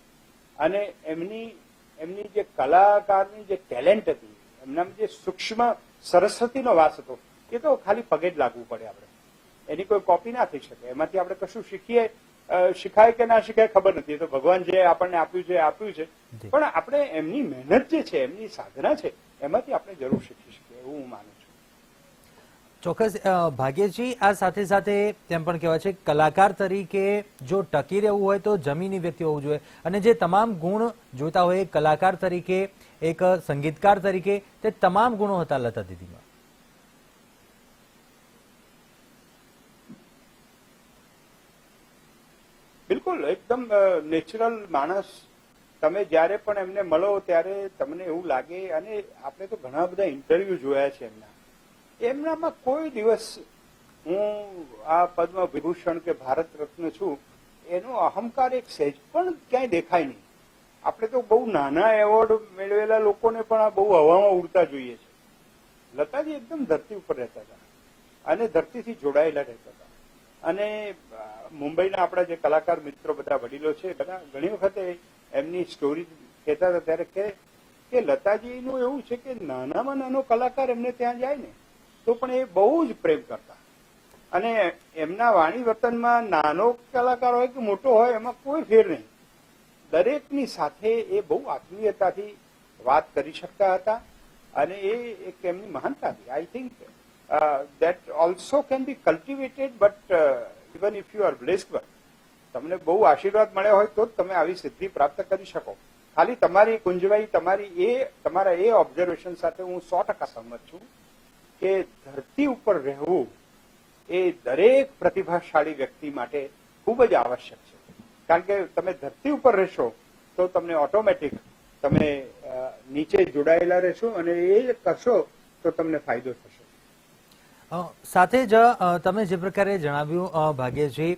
અને એમની જે કલાકારની જે ટેલેન્ટ હતી, એમનામાં જે સૂક્ષ્મ સરસ્વતીનો વાસ હતો, એ તો ખાલી પગે જ લાગવું પડે. આપણે એની કોઈ કોપી ના થઈ શકે. એમાંથી આપણે કશું શીખાય કે ના શીખાય ખબર નથી. એ તો ભગવાન જે આપણને આપ્યું છે આપ્યું છે, પણ આપણે એમની મહેનત જે છે, એમની સાધના છે, એમાંથી આપણે જરૂર શીખી શકીએ એવું હું માનું છું. ચોક્કસ ભાગ્યજી, આ સાથે સાથે તેમ પણ કહેવાય છે કલાકાર તરીકે જો ટકી રહેવું હોય તો જમીની વ્યક્તિ હોવું જોઈએ, અને જે તમામ ગુણ જોઈતા હોય કલાકાર તરીકે, એક સંગીતકાર તરીકે, તે તમામ ગુણો હતા લતા દીદીમાં. બિલકુલ એકદમ નેચરલ માણસ. તમે જયારે પણ એમને મળો ત્યારે તમને એવું લાગે, અને આપણે તો ઘણા બધા ઇન્ટરવ્યુ જોયા છે એમનામાં કોઈ દિવસ હું આ પદ્મ વિભૂષણ કે ભારત રત્ન છું એનો અહંકાર એક સહેજ પણ ક્યાંય દેખાય નહીં. આપણે તો બહુ નાના એવોર્ડ મેળવેલા લોકોને પણ આ બહુ હવામાં ઉડતા જોઈએ છે. લતાજી એકદમ ધરતી ઉપર રહેતા હતા અને ધરતીથી જોડાયેલા રહેતા હતા. અને મુંબઈના આપણા જે કલાકાર મિત્રો બધા વડીલો છે, બધા ઘણી વખતે એમની સ્ટોરી કહેતા હતા ત્યારે કે લતાજીનું એવું છે કે નાનામાં નાનો કલાકાર એમને ત્યાં જાય ને તો પણ એ બહુ જ પ્રેમ કરતા. અને એમના વાણી વતનમાં નાનો કલાકાર હોય કે મોટો હોય એમાં કોઈ ફેર નહીં. દરેકની સાથે એ બહુ આત્મીયતાથી વાત કરી શકતા હતા, અને એ એક એમની મહાનતા હતી. I think that also can be cultivated, but even if you are blessed, તમને બહુ આશીર્વાદ મળ્યા હોય તો જ તમે આવી સિદ્ધિ પ્રાપ્ત કરી શકો. ખાલી તમારી કુંજવાઈ, તમારા એ ઓબ્ઝર્વેશન સાથે હું 100% સહમત છું કે ધરતી ઉપર રહેવું એ દરેક પ્રતિભાશાળી વ્યક્તિ માટે ખૂબ જ આવશ્યક છે. કારણ કે તમે ધરતી ઉપર રહેશો તો તમને ઓટોમેટિક તમે નીચે જોડાયેલા રહેશો, અને એ કરશો તો તમને ફાયદો થશે. સાથે જ તમે જે પ્રકારે જણાવ્યું ભાગ્યજી,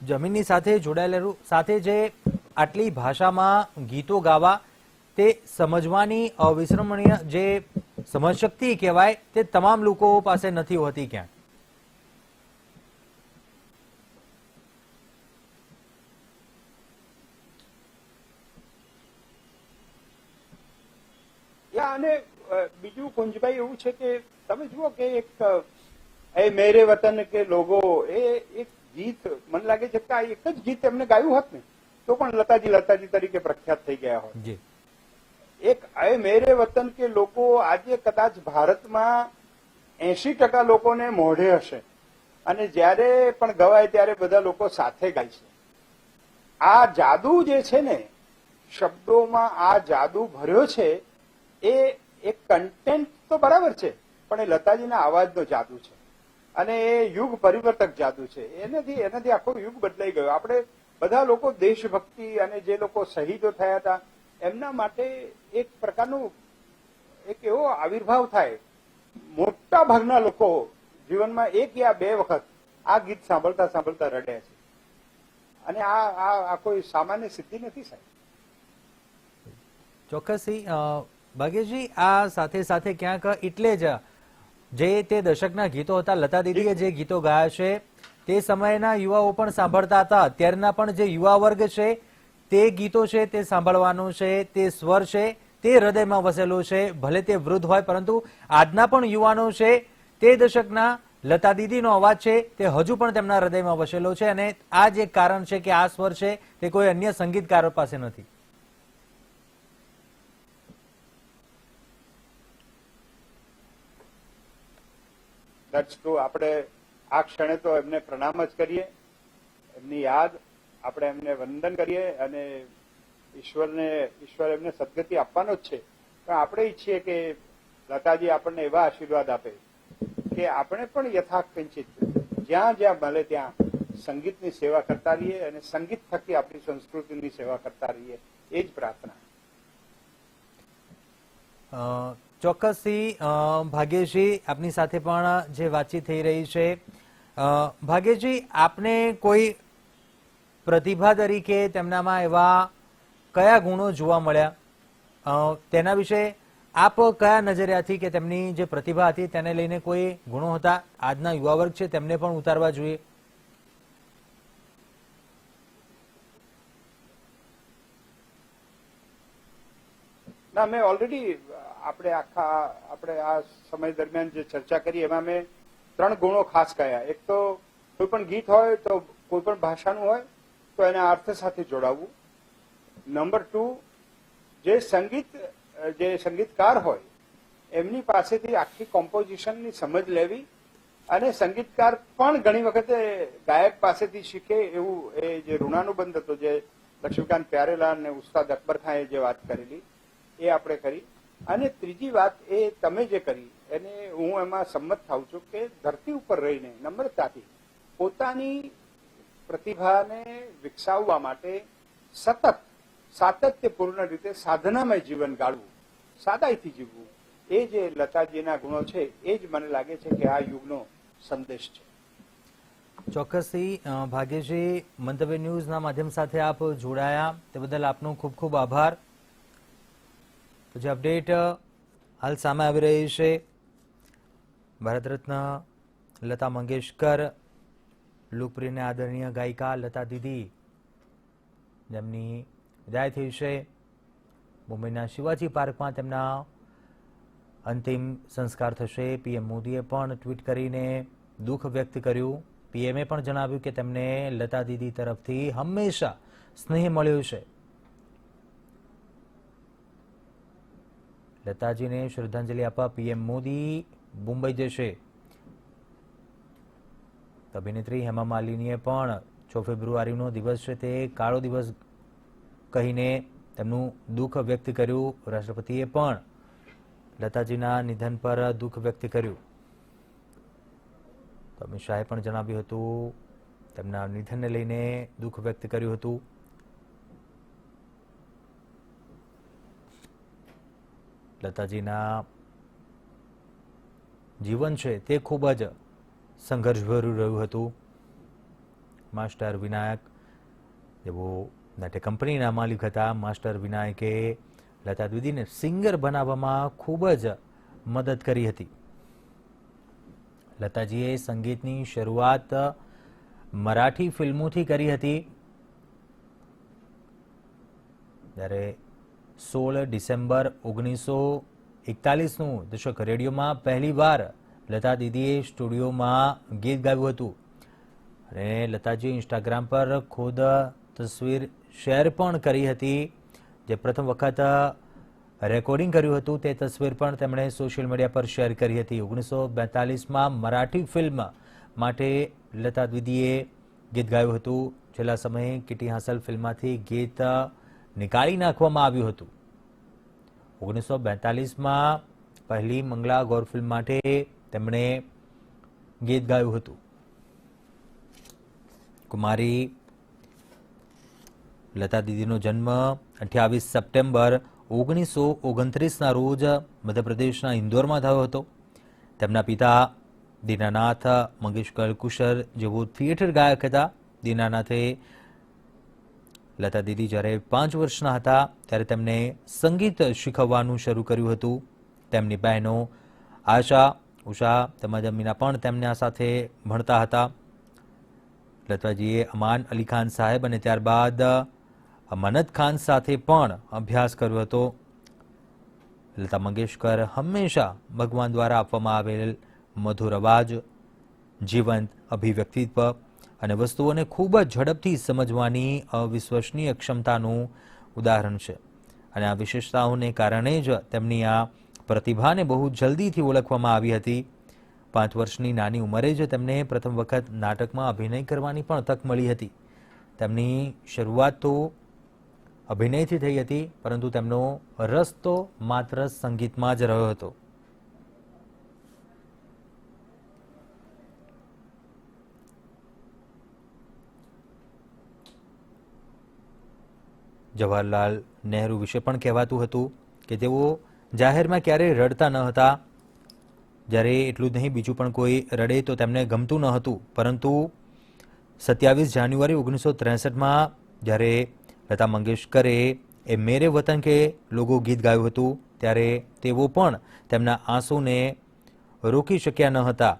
જમીનની સાથે જોડાયેલું, સાથે જે આટલી ભાષામાં ગીતો ગાવા, તે સમજવાની અવિસ્મરણીય જે સમજશક્તિ કહેવાય તે તમામ લોકો પાસે નથી હોતી ક્યાંક. અને બીજું કુંજભાઈ એવું છે કે તમે જુઓ કે એક એ મેરે વતન કે લોગો, એ એક ગીત મને લાગે છે કે આ એક જ ગીત એમને ગાયું હોત ને તો પણ લતાજી તરીકે પ્રખ્યાત થઈ ગયા હોત. એક એ મેરે વતન કે લોકો આજે કદાચ ભારતમાં 80% લોકોને મોઢે હશે, અને જ્યારે પણ ગવાય ત્યારે બધા લોકો સાથે ગાય છે. આ જાદુ જે છે ને, શબ્દોમાં આ જાદુ ભર્યો છે, એ એક કન્ટેન્ટ તો બરાબર છે, પણ એ લતાજીના અવાજનો જાદુ છે, અને એ યુગ પરિવર્તક જાદુ છે. એનાથી આખો યુગ બદલાઈ ગયો. આપણે બધા લોકો દેશભક્તિ અને જે લોકો શહીદો થયા હતા એમના માટે એક પ્રકારનું એક એવો આવિર્ભાવ થાય. મોટા ભાગના લોકો જીવનમાં 1 યા 2 વખત આ ગીત સાંભળતા સાંભળતા રડ્યા છે, અને આ કોઈ સામાન્ય સિદ્ધિ નથી સાહેબ. ચોક્કસથી ભાગ્યજી, આ સાથે સાથે ક્યાંક એટલે જ જે તે દશકના ગીતો હતા, લતા દીદીએ જે ગીતો ગાયા છે તે સમયના યુવાઓ પણ સાંભળતા હતા. અત્યારના પણ જે યુવા વર્ગ છે તે ગીતો છે તે સાંભળવાનું છે, તે સ્વર છે તે હૃદયમાં વસેલો છે. ભલે તે વૃદ્ધ હોય, પરંતુ આજના પણ યુવાનો છે તે દશકના લતા દીદીનો અવાજ છે તે હજુ પણ તેમના હૃદયમાં વસેલો છે, અને આ જ એક કારણ છે કે આ સ્વર છે તે કોઈ અન્ય સંગીતકારો પાસે નથી. આપણે આ ક્ષણે તો એમને પ્રણામ જ કરીએ, એમની યાદ આપણે એમને વંદન કરીએ, અને ઈશ્વર એમને સદગતિ આપવાનો જ છે. પણ આપણે ઈચ્છીએ કે લતાજી આપણને એવા આશીર્વાદ આપે કે આપણે પણ યથાકંચિત જ્યાં જ્યાં મળે ત્યાં સંગીતની સેવા કરતા રહીએ, અને સંગીત થકી આપણી સંસ્કૃતિની સેવા કરતા રહીએ, એ જ પ્રાર્થના. ચોક્કસથી ભાગ્યજી, આપની સાથે પણ જે વાતચીત થઈ રહી છે, ભાગ્યજી આપને કોઈ પ્રતિભા તરીકે તેમનામાં એવા કયા ગુણો જોવા મળ્યા, તેના વિશે આપ કયા નજરિયાથી કે તેમની જે પ્રતિભા હતી તેને લઈને કોઈ ગુણો હતા આજના યુવા વર્ગ છે તેમને પણ ઉતારવા જોઈએ? ના, મેં ઓલરેડી આપણે આ સમય દરમિયાન જે ચર્ચા કરી એમાં મેં 3 ગુણો ખાસ કહ્યા. એક તો કોઈ પણ ગીત હોય તો કોઈ પણ ભાષાનું હોય તો એના અર્થ સાથે જોડાવવું. નંબર 2, જે સંગીતકાર હોય એમની પાસેથી આખી કોમ્પોઝિશનની સમજ લેવી અને સંગીતકાર પણ ઘણી વખતે ગાયક પાસેથી શીખે એવું એ જે ઋણાનુબંધ હતો જે લક્ષ્મીકાંત પ્યારેલાલ અને ઉસ્તાદ અકબર ખાને જે વાત કરેલી એ આપણે કરી. અને ત્રીજી વાત એ તમે જે કરી એને હું એમાં સંમત થાઉં છું કે ધરતી ઉપર રહીને નમ્રતાથી પોતાની પ્રતિભાને વિકસાવવા માટે સતત સાતત્યપૂર્ણ રીતે સાધનામય જીવન ગાળવું, સાદાઈથી જીવવું, એ જે લતાજીના ગુણો છે એ જ મને લાગે છે કે આ યુગનો સંદેશ છે. ચોક્કસથી ભાગ્યજી, મંતવ્ય ન્યૂઝના માધ્યમ સાથે આપ જોડાયા તે બદલ આપનો ખૂબ ખૂબ આભાર. તો જે અપડેટ હાલ સામે આવી રહી છે, ભારત રત્ન લતા મંગેશકર, લોકપ્રિય અને આદરણીય ગાયિકા લતા દીદી, જેમની વિદાય થઈ છે. મુંબઈના શિવાજી પાર્કમાં તેમના અંતિમ સંસ્કાર થશે. પીએમ મોદીએ પણ ટ્વીટ કરીને દુઃખ વ્યક્ત કર્યું. પીએમએ પણ જણાવ્યું કે તેમને લતા દીદી તરફથી હંમેશા સ્નેહ મળ્યો છે. લતાજીને શ્રદ્ધાંજલિ આપવા પીએમ મોદી મુંબઈ જશે. અભિનેત્રી હેમા માલિનીએ પણ 6 ફેબ્રુઆરીનો દિવસ છે તે કાળો દિવસ કહીને તેમનું દુઃખ વ્યક્ત કર્યું. રાષ્ટ્રપતિએ પણ લતાજીના નિધન પર દુઃખ વ્યક્ત કર્યું. તો અમિત શાહે પણ જણાવ્યું હતું, તેમના નિધનને લઈને દુઃખ વ્યક્ત કર્યું હતું. લતાજીના જીવન છે તે ખૂબ જ સંઘર્ષભર્યું રહ્યું હતું. માસ્ટર વિનાયક જેવો નાટ્ય કંપનીના માલિક હતા. માસ્ટર વિનાયકે લતા દીદીને સિંગર બનાવવામાં ખૂબ જ મદદ કરી હતી. લતાજીએ સંગીતની શરૂઆત મરાઠી ફિલ્મોથી કરી હતી. જ્યારે 16 ડિસેમ્બર 1941નું દશક રેડિયોમાં પહેલીવાર લતા દીદીએ સ્ટુડિયોમાં ગીત ગાયું હતું. અને લતાજીએ ઇન્સ્ટાગ્રામ પર ખુદ તસવીર શેર પણ કરી હતી. જે પ્રથમ વખત રેકોર્ડિંગ કર્યું હતું તે તસવીર પણ તેમણે સોશિયલ મીડિયા પર શેર કરી હતી. 1942માં મરાઠી ફિલ્મ માટે લતા દીદીએ ગીત ગાયું હતું. છેલ્લા સમયે કિટી હાંસલ ફિલ્મમાંથી ગીત નીકાળી નાખવામાં આવ્યું હતું. 1942માં પહેલી મંગલા ગૌર ફિલ્મ માટે તેમણે ગીત ગાયું હતું. કુમારી લતા દીદીનો જન્મ 28 સપ્ટેમ્બર 1929ના રોજ મધ્યપ્રદેશના ઇન્દોરમાં થયો હતો. તેમના પિતા દીનાનાથ મંગેશકર કુશર જેવો થિયેટર ગાયક હતા. દીનાનાથે લતા દીદી જ્યારે 5 વર્ષના હતા ત્યારે તેમને સંગીત શીખવવાનું શરૂ કર્યું હતું. તેમની બહેનો આશા, ઉષા તેમજ અમીના પણ તેમના સાથે ભણતા હતા. લતાજીએ અમાન અલી ખાન સાહેબ અને ત્યારબાદ અમાનત ખાન સાથે પણ અભ્યાસ કર્યો હતો. લતા મંગેશકર હંમેશા ભગવાન દ્વારા આપવામાં આવેલ મધુર અવાજ, જીવંત અભિવ્યક્તિત્વ અને વસ્તુઓને ખૂબ જ ઝડપથી સમજવાની અવિશ્વસનીય ક્ષમતાનું ઉદાહરણ છે. અને આ વિશેષતાઓને કારણે જ તેમની આ પ્રતિભાને બહુ જલ્દીથી ઓળખવામાં આવી હતી. 5 વર્ષની નાની ઉંમરે જ તેમને પ્રથમ વખત નાટકમાં અભિનય કરવાની પણ તક મળી હતી. તેમની શરૂઆત તો અભિનયથી થઈ હતી, પરંતુ તેમનો રસ તો માત્ર સંગીતમાં જ રહ્યો હતો. જવાહરલાલ નહેરુ વિશે પણ કહેવાતું હતું કે તેઓ જાહેરમાં ક્યારેય રડતા ન હતા. જ્યારે એટલું જ નહીં, બીજું પણ કોઈ રડે તો તેમને ગમતું ન હતું. પરંતુ 27 જાન્યુઆરી 1963માં જ્યારે લતા મંગેશકરે એ મેરે વતન કે લોગો ગીત ગાયું હતું ત્યારે તેઓ પણ તેમના આંસુને રોકી શક્યા ન હતા.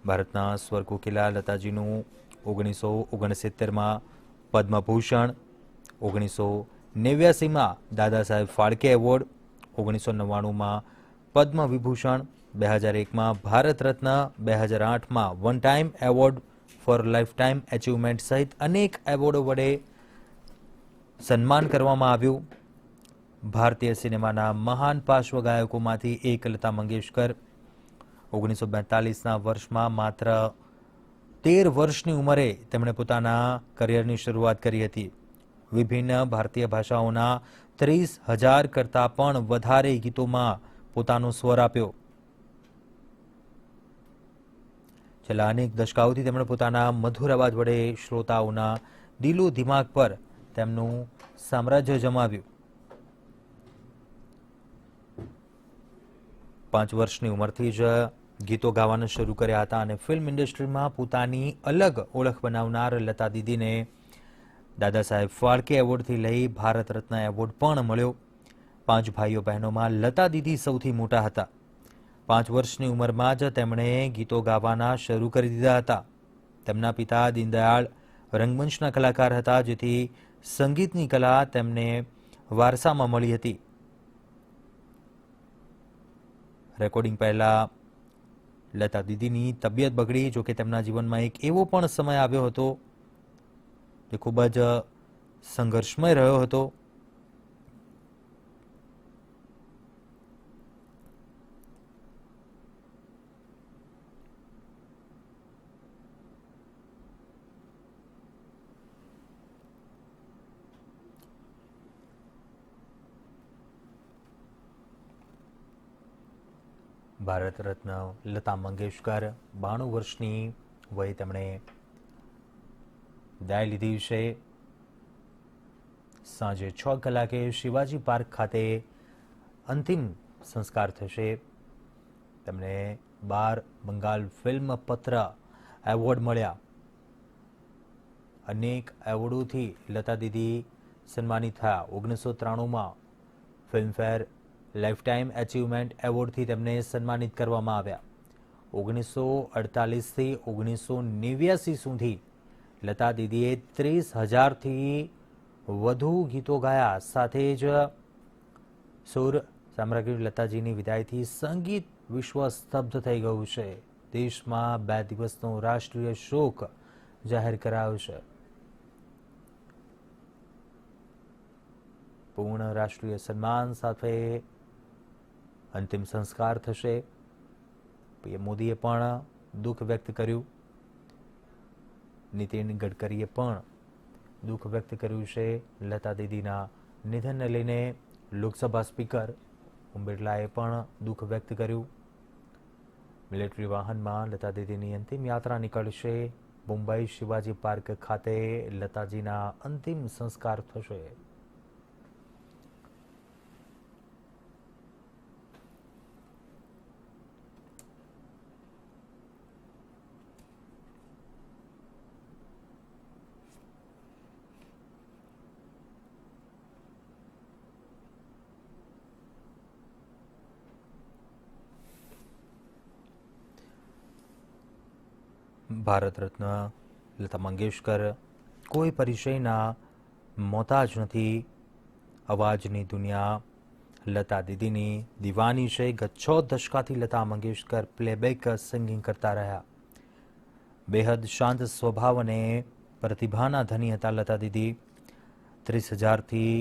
ભારતના સ્વર કોકિલા લતાજીનું 1969માં પદ્મભૂષણ, 1989માં દાદા સાહેબ ફાળકે એવોર્ડ, 1999માં પદ્મ વિભૂષણ, 2001માં ભારત રત્ન, 2008માં one time award for lifetime achievement સહિત અનેક એવોર્ડો વડે સન્માન કરવામાં આવ્યું. ભારતીય સિનેમાના મહાન પાર્શ્વગાયકોમાંથી એક લતા મંગેશકર 1942ના વર્ષમાં માત્ર 13 વર્ષની ઉંમરે તેમણે પોતાના કરિયરની શરૂઆત કરી હતી. વિભિન્ન ભારતીય ભાષાઓના 30,000 કરતાં પણ વધારે ગીતોમાં પોતાનો સ્વર આપ્યો. છેલ્લા અનેક દશકાઓથી તેમણે પોતાના મધુર અવાજ વડે શ્રોતાઓના દિલો દિમાગ પર તેમનું સામ્રાજ્ય જમાવ્યું. 5 વર્ષની ઉંમરથી જ ગીતો ગાવાના શરૂ કર્યા હતા અને ફિલ્મ ઇન્ડસ્ટ્રીમાં પોતાની અલગ ઓળખ બનાવનાર લતા દીદીને દાદા સાહેબ ફાળકે એવોર્ડથી લઈ ભારત રત્ન એવોર્ડ પણ મળ્યો. 5 ભાઈઓ બહેનોમાં લતા દીદી સૌથી મોટા હતા. 5 વર્ષની ઉંમરમાં જ તેમણે ગીતો ગાવાના શરૂ કરી દીધા હતા. તેમના પિતા દીનદયાળ રંગમંચના કલાકાર હતા, જેથી સંગીતની કલા તેમને વારસામાં મળી હતી. રેકોર્ડિંગ પહેલા લતા દીદીની તબિયત બગડી. જોકે તેમના જીવનમાં એક એવો પણ સમય આવ્યો હતો જે ખૂબ જ સંઘર્ષમય રહ્યો હતો. ભારત રત્ન લતા મંગેશકર 92 વર્ષની વયે તેમણે વિદાય લીધી છે. સાંજે 6 કલાકે શિવાજી પાર્ક ખાતે અંતિમ સંસ્કાર થશે. તેમને 12 બંગાળ ફિલ્મ પત્ર એવોર્ડ મળ્યા. અનેક એવોર્ડોથી લતા દીદી સન્માનિત થયા. 1993માં ફિલ્મફેર લાઈફ ટાઈમ એચિવમેન્ટ એવોર્ડથી તેમને સન્માનિત કરવામાં આવ્યા. 1948થી 1989 સુધી લતા દીદીએ 30,000થી વધુ ગીતો ગાયા. સાથે જ સુર સામ્રાજ્ઞી લતાજીની વિદાયથી સંગીત વિશ્વ સ્તબ્ધ થઈ ગયું છે. દેશમાં 2 દિવસનો રાષ્ટ્રીય શોક જાહેર કરાયો છે. પૂર્ણ રાષ્ટ્રીય સન્માન સાથે અંતિમ સંસ્કાર થશે. પીએમ મોદીએ પણ દુઃખ વ્યક્ત કર્યું. નીતિન ગડકરીએ પણ દુઃખ વ્યક્ત કર્યું છે. લતા દીદીના નિધનને લઈને લોકસભા સ્પીકર ઓમ બિરલાએ પણ દુઃખ વ્યક્ત કર્યું. મિલિટરી વાહનમાં લતા દીદીની અંતિમ યાત્રા નીકળશે. મુંબઈ શિવાજી પાર્ક ખાતે લતાજીના અંતિમ સંસ્કાર થશે. ભારત રત્ન લતા મંગેશકર કોઈ પરિચયના મોતાજ નથી. અવાજની દુનિયા લતા દીદીની દીવાની છે. ગત 6 દશકાથી લતા મંગેશકર પ્લેબેક સિંગિંગ કરતા રહ્યા. બેહદ શાંત સ્વભાવ અને પ્રતિભાના ધની હતા લતા દીદી. 30,000થી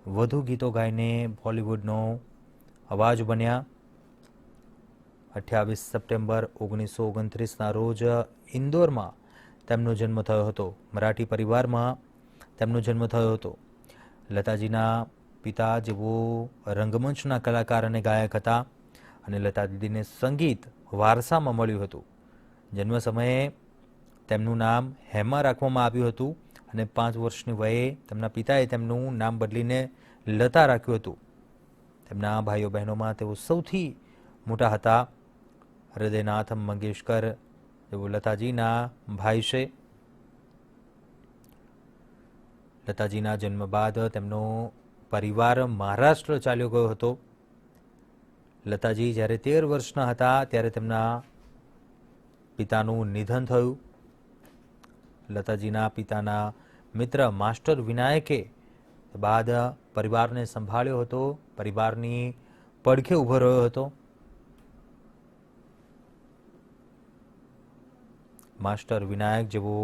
વધુ ગીતો ગાઈને બોલિવૂડનો અવાજ બન્યા. 28 સપ્ટેમ્બર 1929ના રોજ ઇન્દોરમાં તેમનો જન્મ થયો હતો. મરાઠી પરિવારમાં તેમનો જન્મ થયો હતો. લતાજીના પિતા જેઓ રંગમંચના કલાકાર અને ગાયક હતા અને લતા દીદીને સંગીત વારસામાં મળ્યું હતું. જન્મ સમયે તેમનું નામ હેમા રાખવામાં આવ્યું હતું અને 5 વર્ષની વયે તેમના પિતાએ તેમનું નામ બદલીને લતા રાખ્યું હતું. તેમના ભાઈઓ બહેનોમાં તેઓ સૌથી મોટા હતા. હૃદયનાથ મંગેશકર તેઓ લતાજીના ભાઈ છે. લતાજીના જન્મ બાદ તેમનો પરિવાર મહારાષ્ટ્ર ચાલ્યો ગયો હતો. લતાજી જ્યારે 13 વર્ષના હતા ત્યારે તેમના પિતાનું નિધન થયું. લતાજીના પિતાના મિત્ર માસ્ટર વિનાયકે બાદ પરિવારને સંભાળ્યો હતો, પરિવારની પડખે ઊભો રહ્યો હતો. માસ્ટર વિનાયક જેવો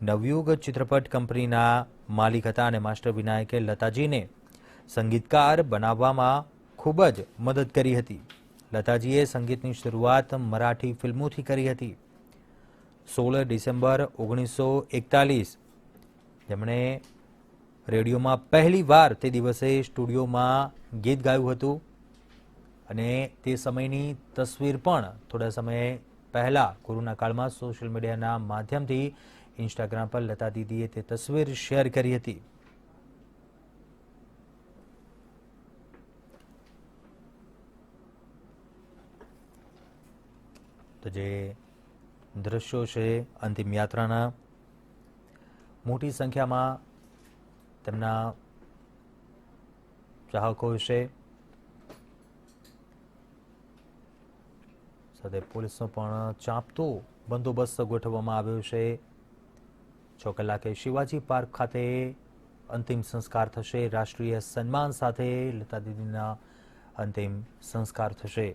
નવયુગ ચિત્રપટ કંપનીના માલિક હતા અને માસ્ટર વિનાયકે લતાજીને સંગીતકાર બનાવવામાં ખૂબ જ મદદ કરી હતી. લતાજીએ સંગીતની શરૂઆત મરાઠી ફિલ્મોથી કરી હતી. 16 ડિસેમ્બર 1941 જેમણે રેડિયોમાં પહેલી વાર તે દિવસે સ્ટુડિયોમાં ગીત ગાયું હતું અને તે સમયની તસવીર પણ થોડા સમય પહેલા કોરોના કાળમાં સોશિયલ મીડિયાના માધ્યમથી ઇન્સ્ટાગ્રામ પર લતા દીદીએ તે તસવીર શેર કરી હતી. તો જે દ્રશ્યો છે અંતિમ યાત્રાના, મોટી સંખ્યામાં તેમના ચાહકો છે, સાથે પોલીસનો પણ ચાંપતો બંદોબસ્ત ગોઠવવામાં આવ્યો છે. 6 કલાકે શિવાજી પાર્ક ખાતે અંતિમ સંસ્કાર થશે. રાષ્ટ્રીય સન્માન સાથે લતા દીદીના અંતિમ સંસ્કાર થશે.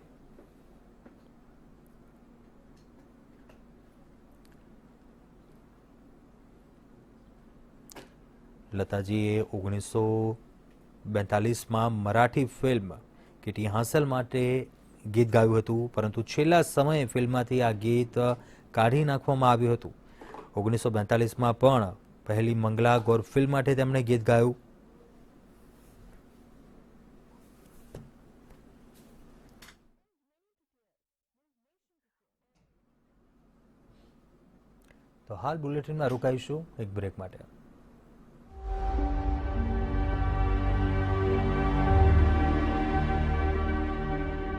લતાજીએ 1942માં મરાઠી ફિલ્મ કિટી હાંસલ માટે ગીત ગાયું હતું, પરંતુ છેલ્લા સમયે ફિલ્મમાંથી આ ગીત કાઢી નાખવામાં આવ્યું હતું. 1942માં પણ પહેલી મંગલા ગોર ફિલ્મ માટે તેમણે ગીત ગાયું. તો હાલ બુલેટિનમાં રોકાઈશું એક બ્રેક માટે.